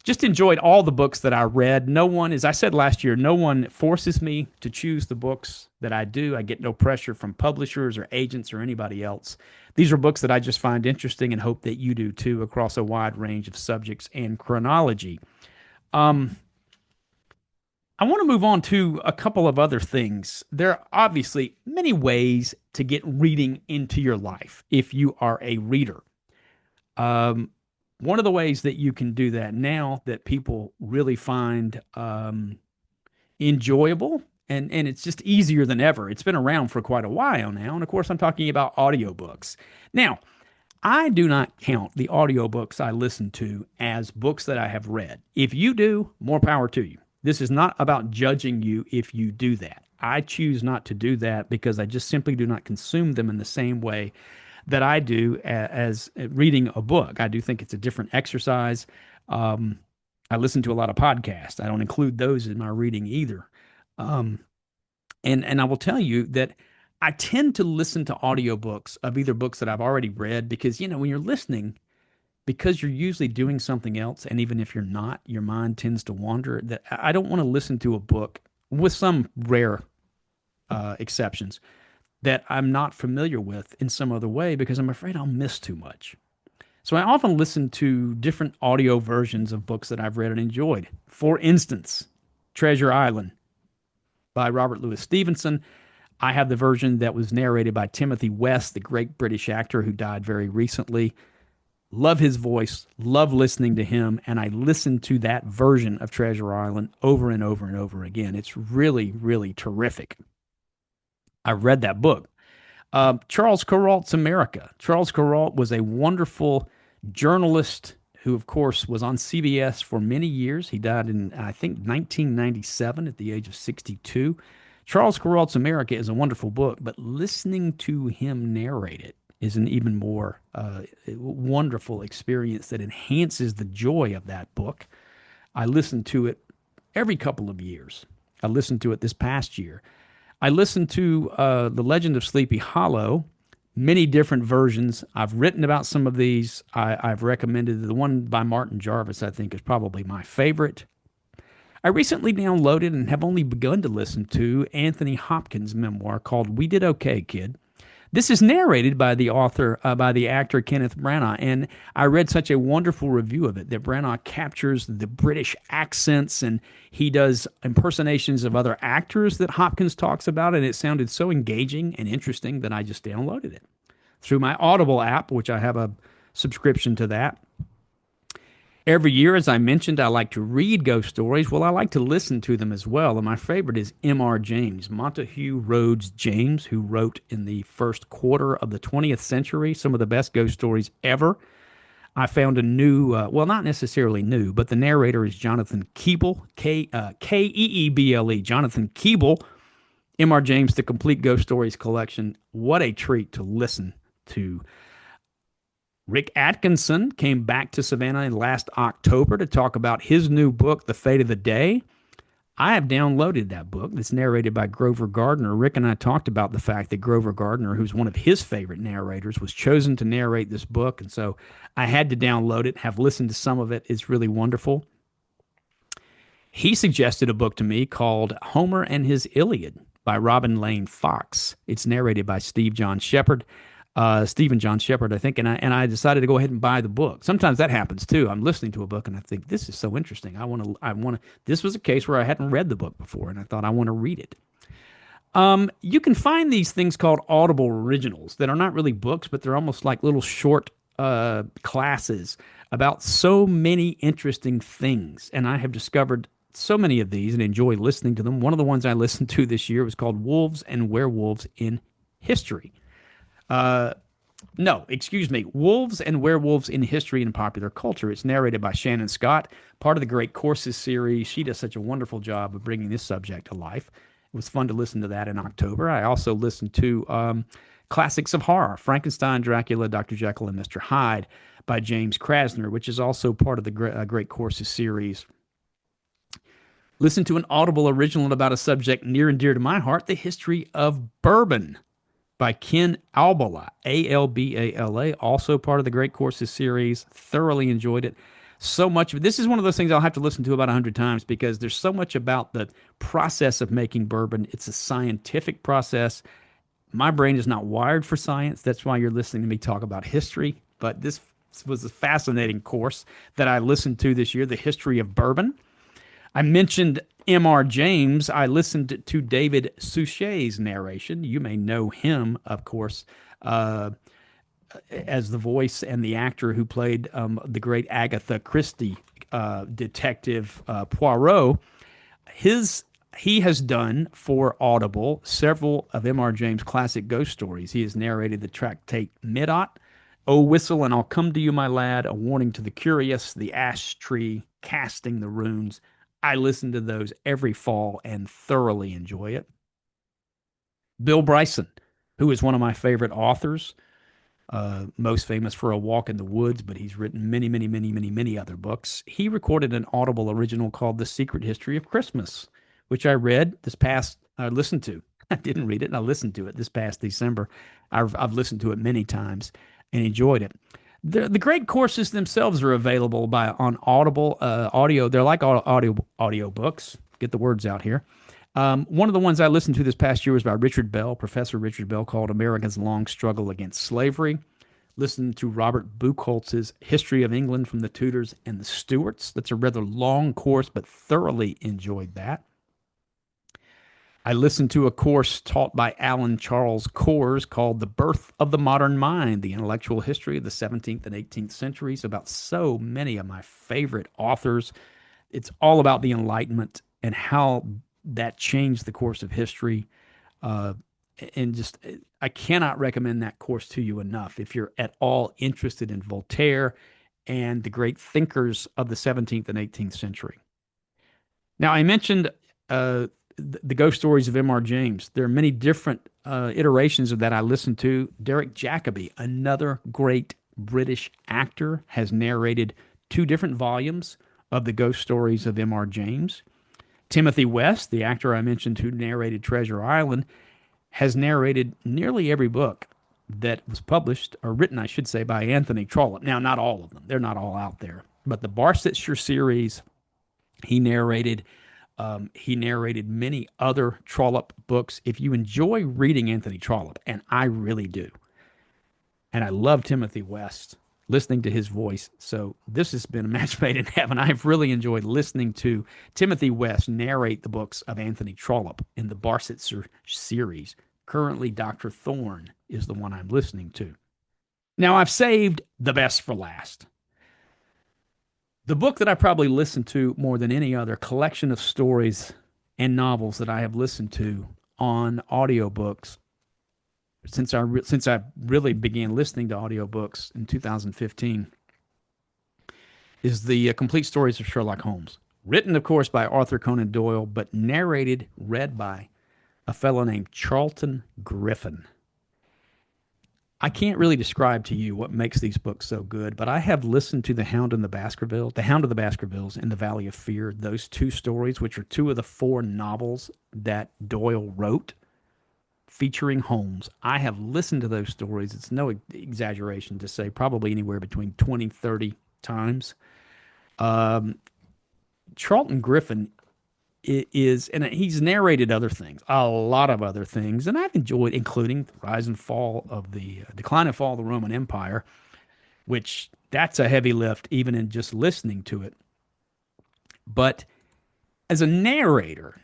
Just enjoyed all the books that I read. No one, as I said last year, no one forces me to choose the books that I do. I get no pressure from publishers or agents or anybody else. These are books that I just find interesting and hope that you do too, across a wide range of subjects and chronology. I want to move on to a couple of other things. There are obviously many ways to get reading into your life if you are a reader. One of the ways that you can do that now that people really find enjoyable, and it's just easier than ever. It's been around for quite a while now. And of course, I'm talking about audiobooks. Now, I do not count the audiobooks I listen to as books that I have read. If you do, more power to you. This is not about judging you if you do that. I choose not to do that because I just simply do not consume them in the same way that I do as reading a book. I do think it's a different exercise. I listen to a lot of podcasts. I don't include those in my reading either. And I will tell you that I tend to listen to audiobooks of either books that I've already read because, when you're listening, because you're usually doing something else, and even if you're not, your mind tends to wander. That I don't want to listen to a book, with some rare exceptions, that I'm not familiar with in some other way because I'm afraid I'll miss too much. So I often listen to different audio versions of books that I've read and enjoyed. For instance, Treasure Island by Robert Louis Stevenson. I have the version that was narrated by Timothy West, the great British actor who died very recently. Love his voice, love listening to him, and I listen to that version of Treasure Island over and over and over again. It's really, really terrific. I read that book. Charles Kuralt's America. Charles Kuralt was a wonderful journalist who, of course, was on CBS for many years. He died in, I think, 1997 at the age of 62. Charles Kuralt's America is a wonderful book, but listening to him narrate it is an even more wonderful experience that enhances the joy of that book. I listen to it every couple of years. I listened to it this past year. I listened to The Legend of Sleepy Hollow, many different versions. I've written about some of these. I've recommended the one by Martin Jarvis, I think, is probably my favorite. I recently downloaded and have only begun to listen to Anthony Hopkins' memoir called We Did Okay, Kid. This is narrated by the author, by the actor Kenneth Branagh, and I read such a wonderful review of it that Branagh captures the British accents and he does impersonations of other actors that Hopkins talks about, and it sounded so engaging and interesting that I just downloaded it through my Audible app, which I have a subscription to that. Every year, as I mentioned, I like to read ghost stories. Well, I like to listen to them as well. And my favorite is M.R. James, Montague Rhodes James, who wrote in the first quarter of the 20th century some of the best ghost stories ever. I found a new, well, not necessarily new, but the narrator is Jonathan Keeble, Keeble, Jonathan Keeble. M.R. James, The Complete Ghost Stories Collection. What a treat to listen to. Rick Atkinson came back to Savannah last October to talk about his new book, The Fate of the Day. I have downloaded that book. It's narrated by Grover Gardner. Rick and I talked about the fact that Grover Gardner, who's one of his favorite narrators, was chosen to narrate this book. And so I had to download it, have listened to some of it. It's really wonderful. He suggested a book to me called Homer and His Iliad by Robin Lane Fox. It's narrated by Stephen John Shepherd, I think, and I decided to go ahead and buy the book. Sometimes that happens too. I'm listening to a book and I think this is so interesting. I want to. This was a case where I hadn't read the book before, and I thought I want to read it. You can find these things called Audible originals that are not really books, but they're almost like little short classes about so many interesting things, and I have discovered so many of these and enjoy listening to them. One of the ones I listened to this year was called Wolves and Werewolves in History. No, excuse me. Wolves and Werewolves in History and Popular Culture. It's narrated by Shannon Scott, part of the Great Courses series. She does such a wonderful job of bringing this subject to life. It was fun to listen to that in October. I also listened to Classics of Horror, Frankenstein, Dracula, Dr. Jekyll, and Mr. Hyde by James Krasner, which is also part of the Great Courses series. Listen to an Audible original about a subject near and dear to my heart, the history of bourbon by Ken Albala, Albala, also part of the Great Courses series. Thoroughly enjoyed it. So much of it. This is one of those things I'll have to listen to about 100 times because there's so much about the process of making bourbon. It's a scientific process. My brain is not wired for science. That's why you're listening to me talk about history. But this was a fascinating course that I listened to this year, the history of bourbon. I mentioned M.R. James. I listened to David Suchet's narration. You may know him, of course, as the voice and the actor who played the great Agatha Christie detective Poirot. He has done for Audible several of M.R. James' classic ghost stories. He has narrated the tractate Midot, Oh Whistle and I'll Come to You, My Lad, A Warning to the Curious, The Ash Tree, Casting the Runes. I listen to those every fall and thoroughly enjoy it. Bill Bryson, who is one of my favorite authors, most famous for A Walk in the Woods, but he's written many, many, many, many, many other books. He recorded an Audible original called The Secret History of Christmas, which I listened to. I didn't read it, and I listened to it this past December. I've listened to it many times and enjoyed it. The great courses themselves are available by on Audible audio. They're like audio books. Get the words out here. One of the ones I listened to this past year was by Richard Bell, Professor Richard Bell, called America's Long Struggle Against Slavery. Listened to Robert Buchholz's History of England from the Tudors and the Stuarts. That's a rather long course, but thoroughly enjoyed that. I listened to a course taught by Alan Charles Kors called The Birth of the Modern Mind, the intellectual history of the 17th and 18th centuries, about so many of my favorite authors. It's all about the Enlightenment and how that changed the course of history. Uh, and just, I cannot recommend that course to you enough. If you're at all interested in Voltaire and the great thinkers of the 17th and 18th century. Now, I mentioned the ghost stories of M.R. James. There are many different iterations of that I listened to. Derek Jacobi, another great British actor, has narrated two different volumes of the ghost stories of M.R. James. Timothy West, the actor I mentioned who narrated Treasure Island, has narrated nearly every book that was published, or written, I should say, by Anthony Trollope. Now, not all of them. They're not all out there. But the Barsetshire series, he narrated. He narrated many other Trollope books. If you enjoy reading Anthony Trollope, and I really do, and I love Timothy West, listening to his voice. So this has been a match made in heaven. I've really enjoyed listening to Timothy West narrate the books of Anthony Trollope in the Barsetshire series. Currently, Dr. Thorne is the one I'm listening to. Now, I've saved the best for last. The book that I probably listened to more than any other collection of stories and novels that I have listened to on audiobooks since I really began listening to audiobooks in 2015 is the Complete Stories of Sherlock Holmes. Written, of course, by Arthur Conan Doyle, but narrated, read by a fellow named Charlton Griffin. I can't really describe to you what makes these books so good, but I have listened to The Hound of the Baskervilles, and The Valley of Fear, those two stories, which are two of the four novels that Doyle wrote featuring Holmes. I have listened to those stories. It's no exaggeration to say probably anywhere between 20, 30 times. Charlton Griffin is, and he's narrated other things, a lot of other things, and I've enjoyed, including the rise and fall of the decline and fall of the Roman Empire, which that's a heavy lift even in just listening to it. But as a narrator,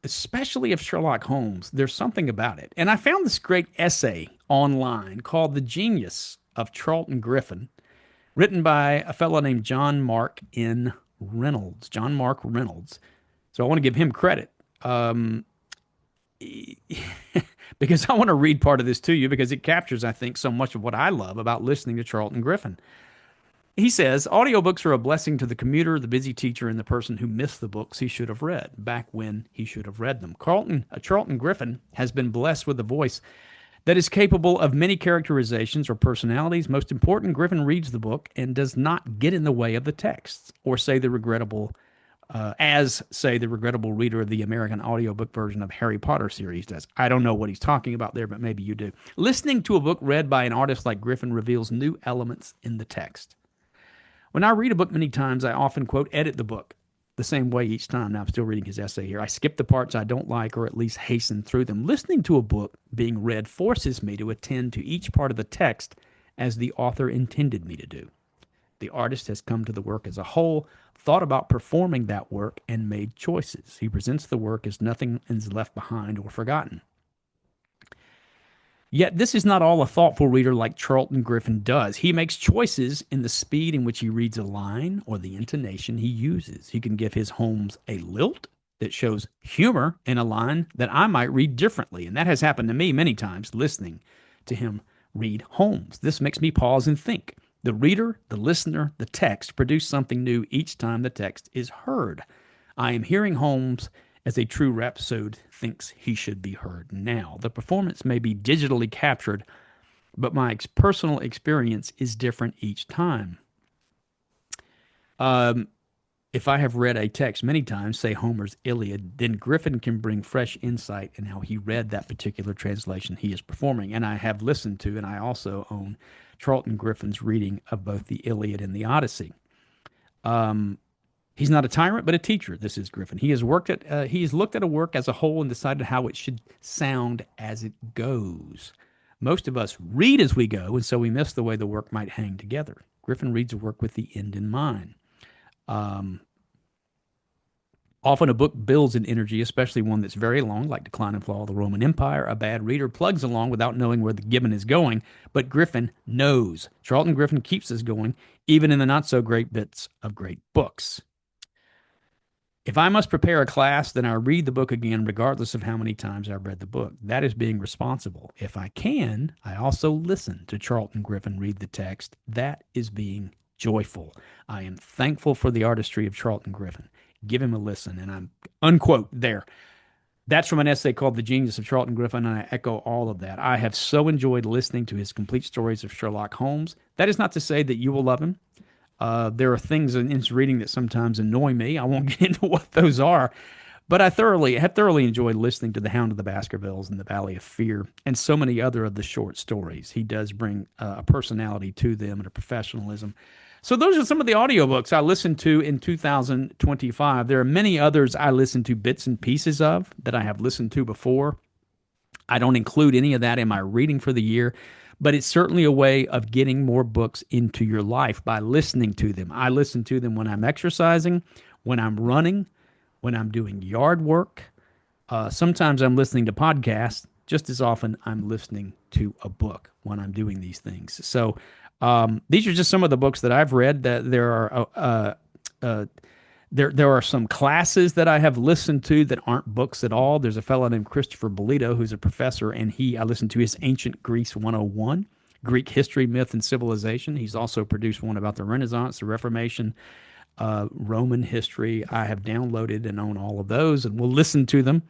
especially of Sherlock Holmes, there's something about it. And I found this great essay online called The Genius of Charlton Griffin, written by a fellow named John Mark Reynolds. So I want to give him credit because I want to read part of this to you because it captures, I think, so much of what I love about listening to Charlton Griffin. He says, audiobooks are a blessing to the commuter, the busy teacher, and the person who missed the books he should have read back when he should have read them. Charlton Griffin has been blessed with a voice that is capable of many characterizations or personalities. Most important, Griffin reads the book and does not get in the way of the texts or say the regrettable reader of the American audiobook version of Harry Potter series does. I don't know what he's talking about there, but maybe you do. Listening to a book read by an artist like Griffin reveals new elements in the text. When I read a book many times, I often, quote, edit the book the same way each time. Now I'm still reading his essay here. I skip the parts I don't like or at least hasten through them. Listening to a book being read forces me to attend to each part of the text as the author intended me to do. The artist has come to the work as a whole, thought about performing that work, and made choices. He presents the work as nothing is left behind or forgotten. Yet this is not all a thoughtful reader like Charlton Griffin does. He makes choices in the speed in which he reads a line or the intonation he uses. He can give his Holmes a lilt that shows humor in a line that I might read differently. And that has happened to me many times listening to him read Holmes. This makes me pause and think. The reader, the listener, the text produce something new each time the text is heard. I am hearing Holmes as a true rhapsode thinks he should be heard now. The performance may be digitally captured, but my personal experience is different each time. If I have read a text many times, say Homer's Iliad, then Griffin can bring fresh insight in how he read that particular translation he is performing. And I have listened to, and I also own Charlton Griffin's reading of both the Iliad and the Odyssey. He's not a tyrant, but a teacher. This is Griffin. He has looked at a work as a whole and decided how it should sound as it goes. Most of us read as we go, and so we miss the way the work might hang together. Griffin reads a work with the end in mind. Often a book builds in energy, especially one that's very long, like Decline and Fall of the Roman Empire. A bad reader plugs along without knowing where the gibbon is going, but Griffin knows. Charlton Griffin keeps us going, even in the not so great bits of great books. If I must prepare a class, then I read the book again, regardless of how many times I've read the book. That is being responsible. If I can, I also listen to Charlton Griffin read the text. That is being joyful. I am thankful for the artistry of Charlton Griffin. Give him a listen. And I'm unquote there. That's from an essay called The Genius of Charlton Griffin, and I echo all of that. I have so enjoyed listening to his complete stories of Sherlock Holmes. That is not to say that you will love him. There are things in his reading that sometimes annoy me. I won't get into what those are, but I have thoroughly enjoyed listening to The Hound of the Baskervilles and The Valley of Fear and so many other of the short stories. He does bring a personality to them and a professionalism. So those are some of the audiobooks I listened to in 2025. There are many others I listen to bits and pieces of that I have listened to before. I don't include any of that in my reading for the year, but it's certainly a way of getting more books into your life by listening to them. I listen to them when I'm exercising, when I'm running, when I'm doing yard work. Sometimes I'm listening to podcasts. Just as often, I'm listening to a book when I'm doing these things. So these are just some of the books that I've read. That there are some classes that I have listened to that aren't books at all. There's a fellow named Christopher Bolito who's a professor, and I listened to his Ancient Greece 101, Greek History, Myth, and Civilization. He's also produced one about the Renaissance, the Reformation, Roman history. I have downloaded and own all of those, and will listen to them.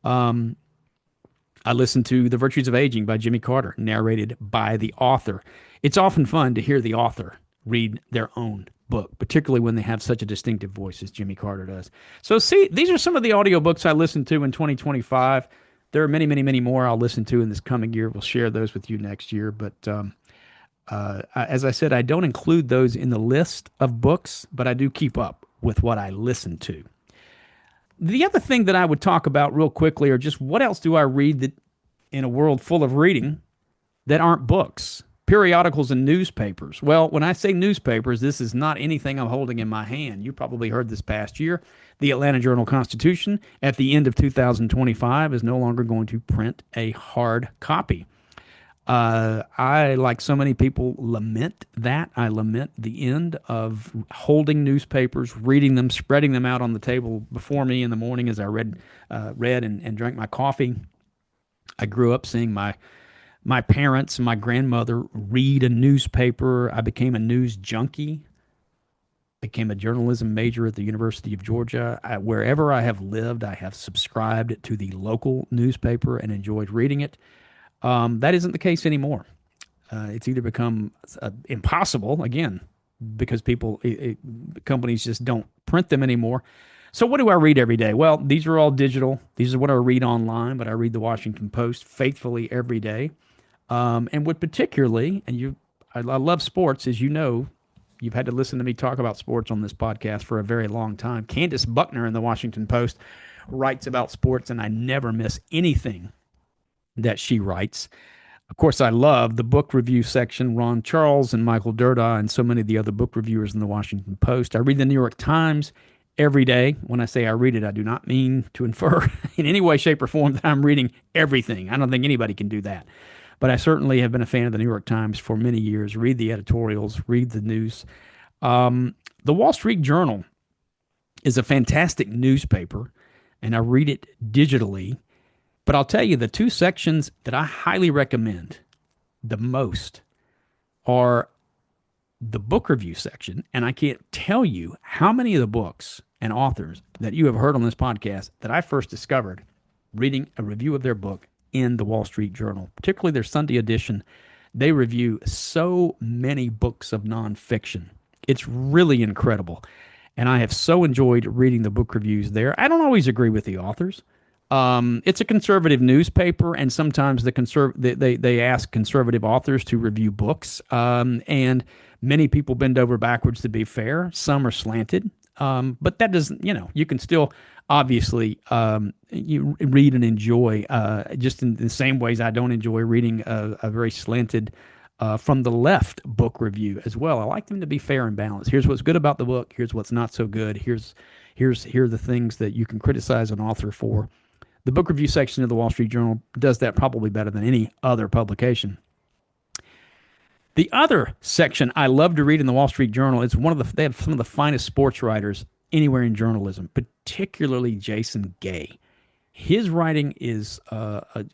I listened to The Virtues of Aging by Jimmy Carter, narrated by the author. It's often fun to hear the author read their own book, particularly when they have such a distinctive voice as Jimmy Carter does. So see, these are some of the audiobooks I listened to in 2025. There are many, many, many more I'll listen to in this coming year. We'll share those with you next year. But as I said, I don't include those in the list of books, but I do keep up with what I listen to. The other thing that I would talk about real quickly are just what else do I read that in a world full of reading that aren't books? Periodicals and newspapers. Well, when I say newspapers, this is not anything I'm holding in my hand. You probably heard this past year. The Atlanta Journal-Constitution, at the end of 2025, is no longer going to print a hard copy. I, like so many people, lament that. I lament the end of holding newspapers, reading them, spreading them out on the table before me in the morning as I read and drank my coffee. I grew up seeing my parents and my grandmother read a newspaper. I became a news junkie, became a journalism major at the University of Georgia. Wherever I have lived, I have subscribed to the local newspaper and enjoyed reading it. That isn't the case anymore. It's either become impossible, again, because companies just don't print them anymore. So what do I read every day? Well, these are all digital. These are what I read online, but I read the Washington Post faithfully every day. And what particularly, I love sports, as you know, you've had to listen to me talk about sports on this podcast for a very long time. Candace Buckner in the Washington Post writes about sports, and I never miss anything that she writes. Of course, I love the book review section, Ron Charles and Michael Durda and so many of the other book reviewers in the Washington Post. I read the New York Times every day. When I say I read it, I do not mean to infer in any way, shape, or form that I'm reading everything. I don't think anybody can do that. But I certainly have been a fan of the New York Times for many years. Read the editorials, read the news. The Wall Street Journal is a fantastic newspaper, and I read it digitally. But I'll tell you, the two sections that I highly recommend the most are the book review section. And I can't tell you how many of the books and authors that you have heard on this podcast that I first discovered reading a review of their book in the Wall Street Journal, particularly their Sunday edition. They review so many books of nonfiction. It's really incredible. And I have so enjoyed reading the book reviews there. I don't always agree with the authors. It's a conservative newspaper, and sometimes they ask conservative authors to review books. And many people bend over backwards to be fair. Some are slanted, but that doesn't, you can still obviously you read and enjoy just in the same ways I don't enjoy reading a very slanted from the left book review as well. I like them to be fair and balanced. Here's what's good about the book. Here's what's not so good. Here are the things that you can criticize an author for. The book review section of the Wall Street Journal does that probably better than any other publication. The other section I love to read in the Wall Street Journal is they have some of the finest sports writers anywhere in journalism, particularly Jason Gay. His writing is a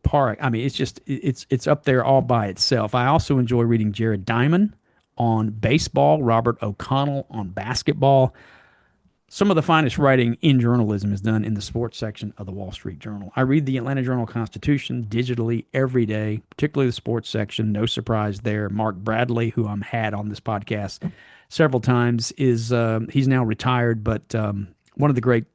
par. I mean, it's up there all by itself. I also enjoy reading Jared Diamond on baseball, Robert O'Connell on basketball. Some of the finest writing in journalism is done in the sports section of the Wall Street Journal. I read the Atlanta Journal-Constitution digitally every day, particularly the sports section. No surprise there. Mark Bradley, who I've had on this podcast several times, is he's now retired, but one of the great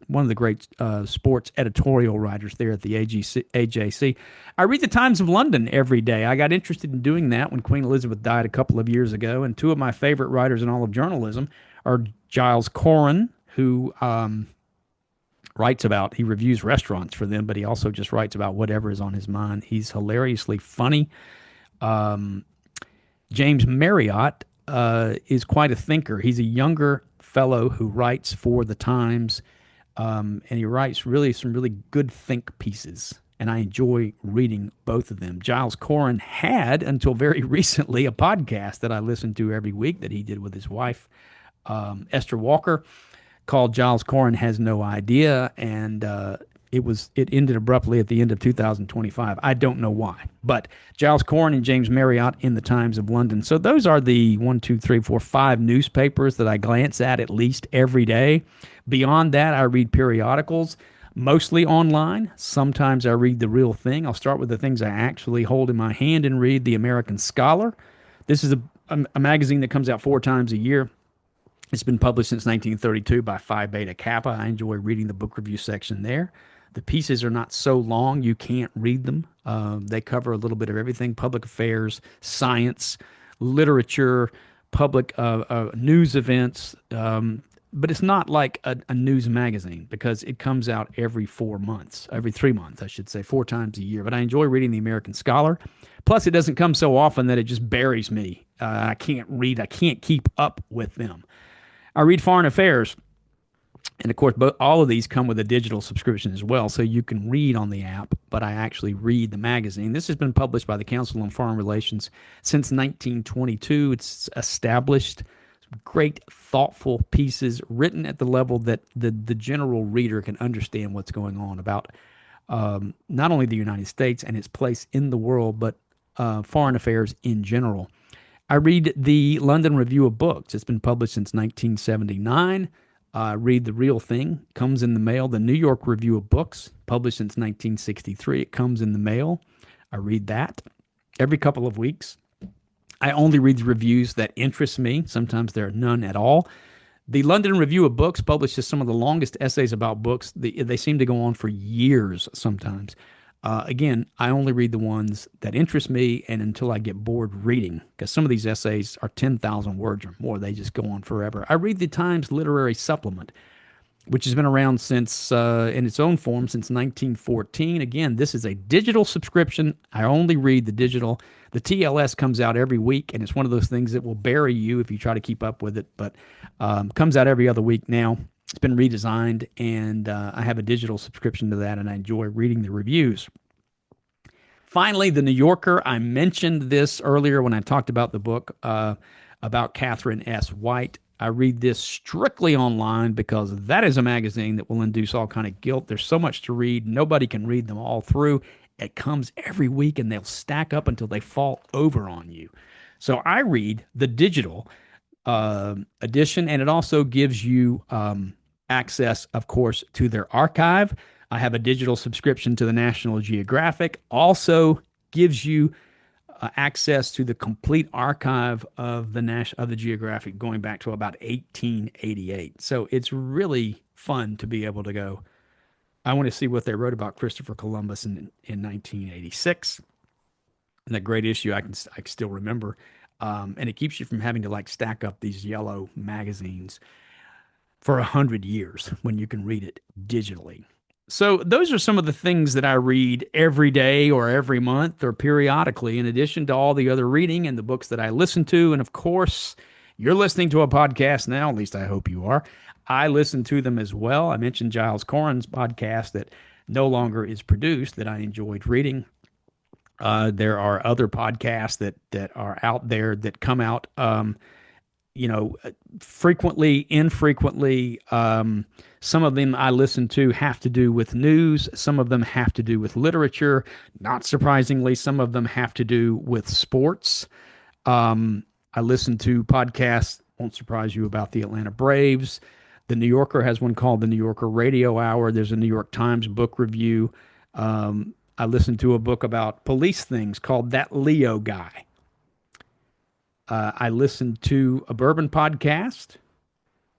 sports editorial writers there at the AJC. I read the Times of London every day. I got interested in doing that when Queen Elizabeth died a couple of years ago, and two of my favorite writers in all of journalism are Giles Coren, who he reviews restaurants for them, but he also just writes about whatever is on his mind. He's hilariously funny. James Marriott is quite a thinker. He's a younger fellow who writes for the Times, and he writes some really good think pieces. And I enjoy reading both of them. Giles Coren had, until very recently, a podcast that I listened to every week that he did with his wife, Esther Walker, called Giles Coren Has No Idea, and it ended abruptly at the end of 2025. I don't know why, but Giles Coren and James Marriott in the Times of London. So those are the 5 newspapers that I glance at least every day. Beyond that, I read periodicals, mostly online. Sometimes I read The Real Thing. I'll start with the things I actually hold in my hand and read. The American Scholar. This is a magazine that comes out 4 times a year. It's been published since 1932 by Phi Beta Kappa. I enjoy reading the book review section there. The pieces are not so long you can't read them. They cover a little bit of everything: public affairs, science, literature, public news events. But it's not like a news magazine because it comes out every 3 months, I should say, 4 times a year. But I enjoy reading the American Scholar. Plus, it doesn't come so often that it just buries me. I can't keep up with them. I read Foreign Affairs, and of course, all of these come with a digital subscription as well, so you can read on the app, but I actually read the magazine. This has been published by the Council on Foreign Relations since 1922. It's established great, thoughtful pieces written at the level that the general reader can understand what's going on about not only the United States and its place in the world, but foreign affairs in general. I read the London Review of Books. It's been published since 1979. Read The Real Thing. Comes in the mail. The New York Review of Books, published since 1963. It comes in the mail. I read that every couple of weeks. I only read the reviews that interest me. Sometimes there are none at all. The London Review of Books publishes some of the longest essays about books. They seem to go on for years sometimes. Again, I only read the ones that interest me and until I get bored reading, because some of these essays are 10,000 words or more. They just go on forever. I read the Times Literary Supplement, which has been around since in its own form since 1914. Again, this is a digital subscription. I only read the digital. The TLS comes out every week, and it's one of those things that will bury you if you try to keep up with it, but comes out every other week now. It's been redesigned, and I have a digital subscription to that, and I enjoy reading the reviews. Finally, The New Yorker. I mentioned this earlier when I talked about the book about Catherine S. White. I read this strictly online because that is a magazine that will induce all kind of guilt. There's so much to read. Nobody can read them all through. It comes every week, and they'll stack up until they fall over on you. So I read the digital edition, and it also gives you access, of course, to their archive. I have a digital subscription to the National Geographic. Also gives you access to the complete archive of the Geographic going back to about 1888. So it's really fun to be able to go. I want to see what they wrote about Christopher Columbus in 1986. And that great issue I can still remember. And it keeps you from having to like stack up these yellow magazines for 100 years when you can read it digitally. So those are some of the things that I read every day or every month or periodically, in addition to all the other reading and the books that I listen to. And of course, you're listening to a podcast now, at least I hope you are. I listen to them as well. I mentioned Giles Coren's podcast that no longer is produced that I enjoyed reading. There are other podcasts that are out there that come out, frequently, infrequently. Some of them I listen to have to do with news. Some of them have to do with literature. Not surprisingly, some of them have to do with sports. I listen to podcasts, won't surprise you, about the Atlanta Braves. The New Yorker has one called the New Yorker Radio Hour. There's a New York Times book review. I listened to a book about police things called That Leo Guy. I listened to a bourbon podcast.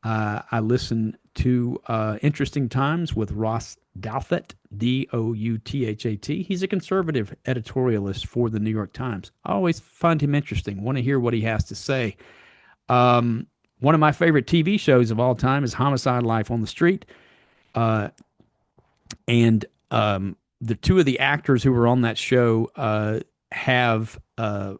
I listened to Interesting Times with Ross Douthat, Douthathat. He's a conservative editorialist for the New York Times. I always find him interesting, want to hear what he has to say. One of my favorite TV shows of all time is Homicide: Life on the Street. And the two of the actors who were on that show have a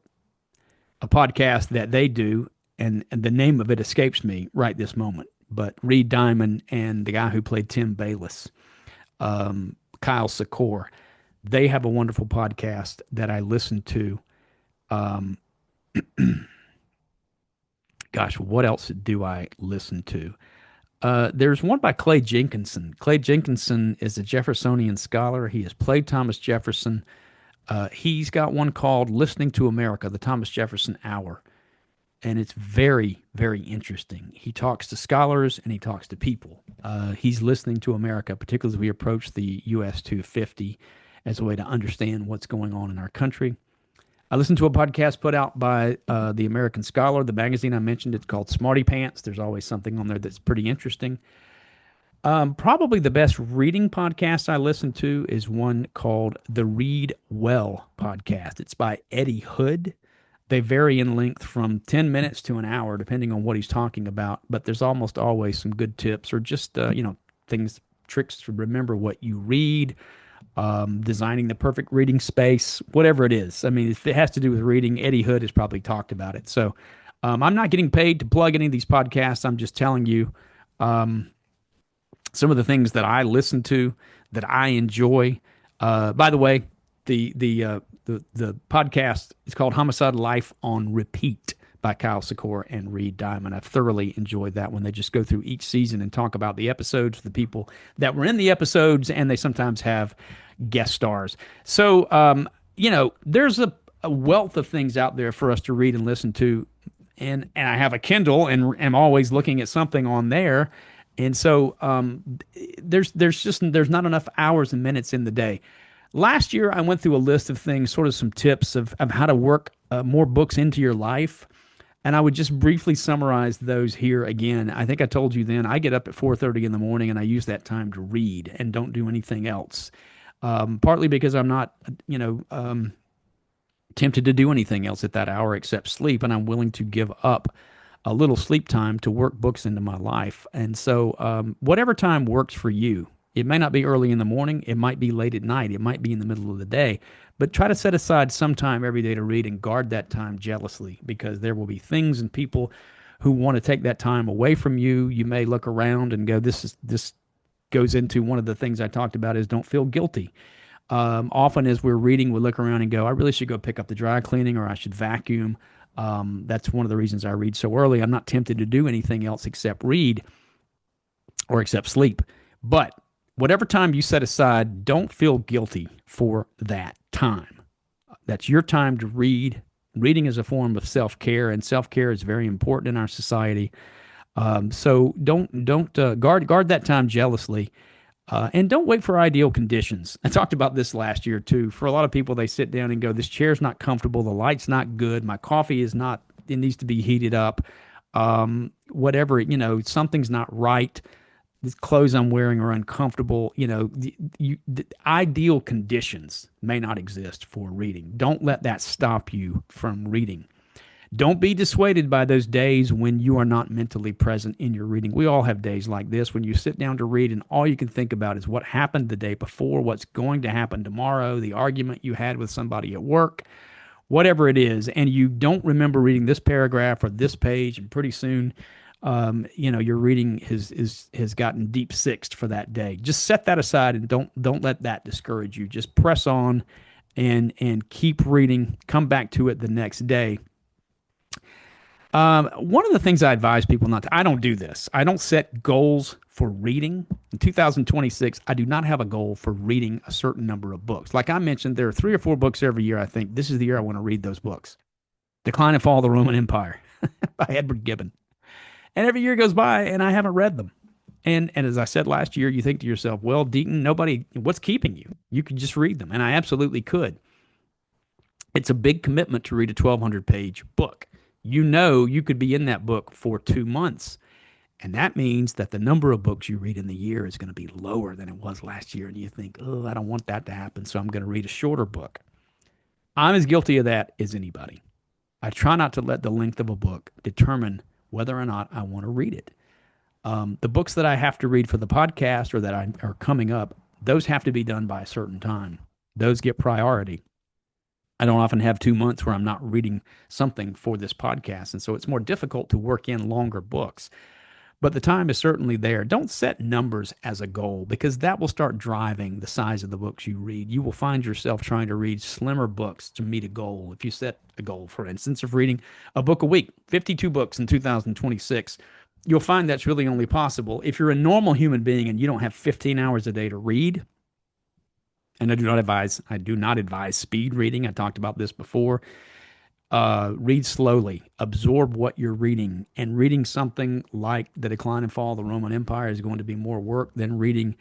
podcast that they do, and the name of it escapes me right this moment. But Reed Diamond and the guy who played Tim Bayless, Kyle Secor, they have a wonderful podcast that I listen to. Gosh, what else do I listen to? There's one by Clay Jenkinson. Clay Jenkinson is a Jeffersonian scholar. He has played Thomas Jefferson. He's got one called Listening to America, the Thomas Jefferson Hour. And it's very, very interesting. He talks to scholars and he talks to people. He's listening to America, particularly as we approach the US 250, as a way to understand what's going on in our country. I listened to a podcast put out by the American Scholar, the magazine I mentioned. It's called Smarty Pants. There's always something on there that's pretty interesting. Probably the best reading podcast I listen to is one called the Read Well podcast. It's by Eddie Hood. They vary in length from 10 minutes to an hour, depending on what he's talking about. But there's almost always some good tips or just, things, tricks to remember what you read, designing the perfect reading space, whatever it is. I mean, if it has to do with reading, Eddie Hood has probably talked about it. So I'm not getting paid to plug any of these podcasts. I'm just telling you some of the things that I listen to that I enjoy. By the way, the podcast is called Homicide: Life on Repeat by Kyle Secor and Reed Diamond. I've thoroughly enjoyed that one. They just go through each season and talk about the episodes, the people that were in the episodes, and they sometimes have guest stars. So, there's a wealth of things out there for us to read and listen to. And I have a Kindle and am always looking at something on there. And so there's not enough hours and minutes in the day. Last year, I went through a list of things, sort of some tips of how to work more books into your life. And I would just briefly summarize those here again. I think I told you then, I get up at 4:30 in the morning and I use that time to read and don't do anything else. Partly because I'm not, tempted to do anything else at that hour except sleep. And I'm willing to give up a little sleep time to work books into my life. And so whatever time works for you, it may not be early in the morning. It might be late at night. It might be in the middle of the day. But try to set aside some time every day to read and guard that time jealously, because there will be things and people who want to take that time away from you. You may look around and go, this goes into one of the things I talked about is don't feel guilty. Often as we're reading, we look around and go, I really should go pick up the dry cleaning, or I should vacuum. That's one of the reasons I read so early. I'm not tempted to do anything else except read or except sleep. But whatever time you set aside, don't feel guilty for that time. That's your time to read. Reading is a form of self-care, and self-care is very important in our society. So don't guard that time jealously. And don't wait for ideal conditions. I talked about this last year too. For a lot of people, they sit down and go, this chair's not comfortable. The light's not good. My coffee is not, it needs to be heated up. Whatever, something's not right. The clothes I'm wearing are uncomfortable. The ideal conditions may not exist for reading. Don't let that stop you from reading. Don't be dissuaded by those days when you are not mentally present in your reading. We all have days like this when you sit down to read and all you can think about is what happened the day before, what's going to happen tomorrow, the argument you had with somebody at work, whatever it is, and you don't remember reading this paragraph or this page, and pretty soon, your reading has gotten deep sixed for that day. Just set that aside and don't let that discourage you. Just press on and keep reading. Come back to it the next day. One of the things I advise people not to, I don't do this. I don't set goals for reading. In 2026, I do not have a goal for reading a certain number of books. Like I mentioned, there are 3 or 4 books every year. I think this is the year I want to read those books. Decline and Fall of the Roman Empire by Edward Gibbon. And every year goes by and I haven't read them. And as I said last year, you think to yourself, well, Deaton, what's keeping you? You could just read them. And I absolutely could. It's a big commitment to read a 1,200-page book. You could be in that book for 2 months. And that means that the number of books you read in the year is going to be lower than it was last year. And you think, I don't want that to happen, so I'm going to read a shorter book. I'm as guilty of that as anybody. I try not to let the length of a book determine whether or not I want to read it. The books that I have to read for the podcast or that are coming up, those have to be done by a certain time. Those get priority. I don't often have 2 months where I'm not reading something for this podcast. And so it's more difficult to work in longer books. But the time is certainly there. Don't set numbers as a goal because that will start driving the size of the books you read. You will find yourself trying to read slimmer books to meet a goal. If you set a goal, for instance, of reading a book a week, 52 books in 2026, you'll find that's really only possible if you're a normal human being and you don't have 15 hours a day to read. And I do not advise speed reading. I talked about this before. Read slowly, absorb what you're reading, and reading something like The Decline and Fall of the Roman Empire is going to be more work than reading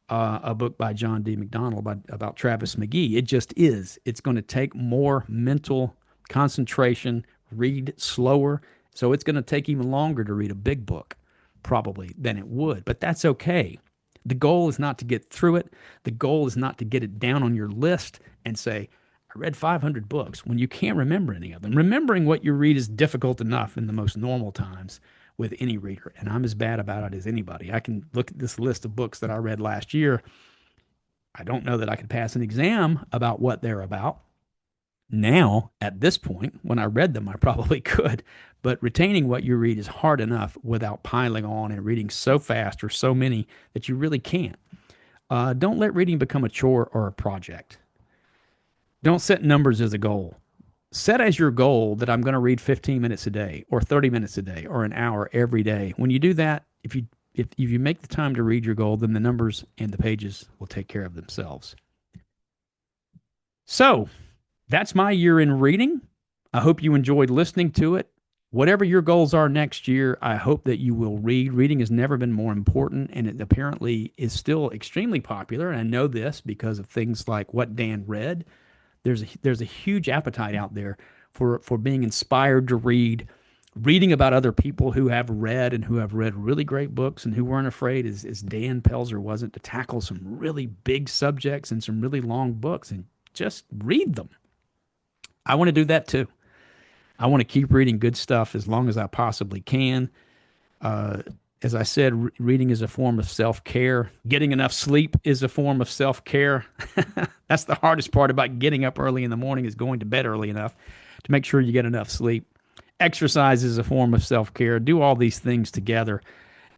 a book by John D. McDonnell about Travis McGee. It just is. It's going to take more mental concentration, read slower. So it's going to take even longer to read a big book, probably, than it would. But that's okay. The goal is not to get through it. The goal is not to get it down on your list and say, I read 500 books when you can't remember any of them. Remembering what you read is difficult enough in the most normal times with any reader, and I'm as bad about it as anybody. I can look at this list of books that I read last year. I don't know that I could pass an exam about what they're about. Now, at this point, when I read them, I probably could. But retaining what you read is hard enough without piling on and reading so fast or so many that you really can't. Don't let reading become a chore or a project. Don't set numbers as a goal. Set as your goal that I'm going to read 15 minutes a day or 30 minutes a day or an hour every day. When you do that, if you make the time to read your goal, then the numbers and the pages will take care of themselves. So that's my year in reading. I hope you enjoyed listening to it. Whatever your goals are next year, I hope that you will read. Reading has never been more important, and it apparently is still extremely popular. And I know this because of things like What Dan Read. There's a huge appetite out there for being inspired to read, reading about other people who have read and who have read really great books and who weren't afraid, as Dan Pelzer wasn't, to tackle some really big subjects and some really long books and just read them. I want to do that too. I want to keep reading good stuff as long as I possibly can. As I said, reading is a form of self-care. Getting enough sleep is a form of self-care. That's the hardest part about getting up early in the morning, is going to bed early enough to make sure you get enough sleep. Exercise is a form of self-care. Do all these things together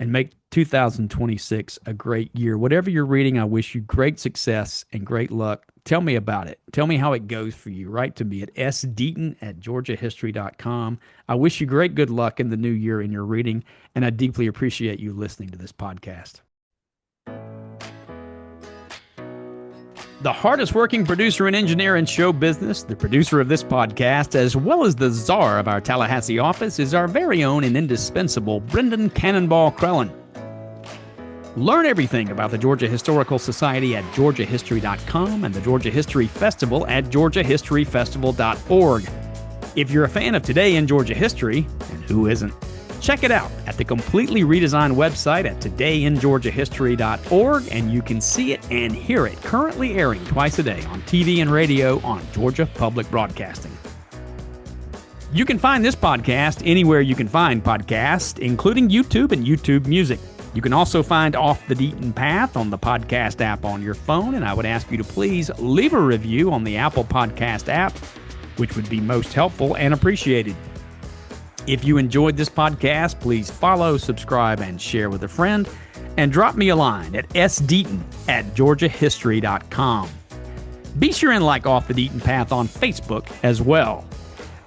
and make 2026 a great year. Whatever you're reading, I wish you great success and great luck. Tell me about it. Tell me how it goes for you. Write to me at sdeaton@georgiahistory.com. I wish you great good luck in the new year in your reading, and I deeply appreciate you listening to this podcast. The hardest working producer and engineer in show business, the producer of this podcast, as well as the czar of our Tallahassee office, is our very own and indispensable Brendan Cannonball Crellin. Learn everything about the Georgia Historical Society at georgiahistory.com and the Georgia History Festival at georgiahistoryfestival.org. If you're a fan of Today in Georgia History, and who isn't, check it out at the completely redesigned website at todayingeorgiahistory.org, and you can see it and hear it currently airing twice a day on TV and radio on Georgia Public Broadcasting. You can find this podcast anywhere you can find podcasts, including YouTube and YouTube Music. You can also find Off the Beaten Path on the podcast app on your phone, and I would ask you to please leave a review on the Apple Podcast app, which would be most helpful and appreciated. If you enjoyed this podcast, please follow, subscribe, and share with a friend, and drop me a line at sdeaton@georgiahistory.com. Be sure and like Off the Beaten Path on Facebook as well.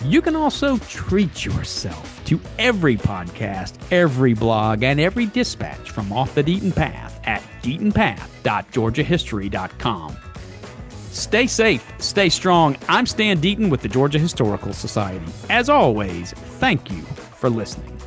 You can also treat yourself to every podcast, every blog, and every dispatch from Off the Beaten Path at deatonpath.georgiahistory.com. Stay safe, stay strong. I'm Stan Deaton with the Georgia Historical Society. As always, thank you for listening.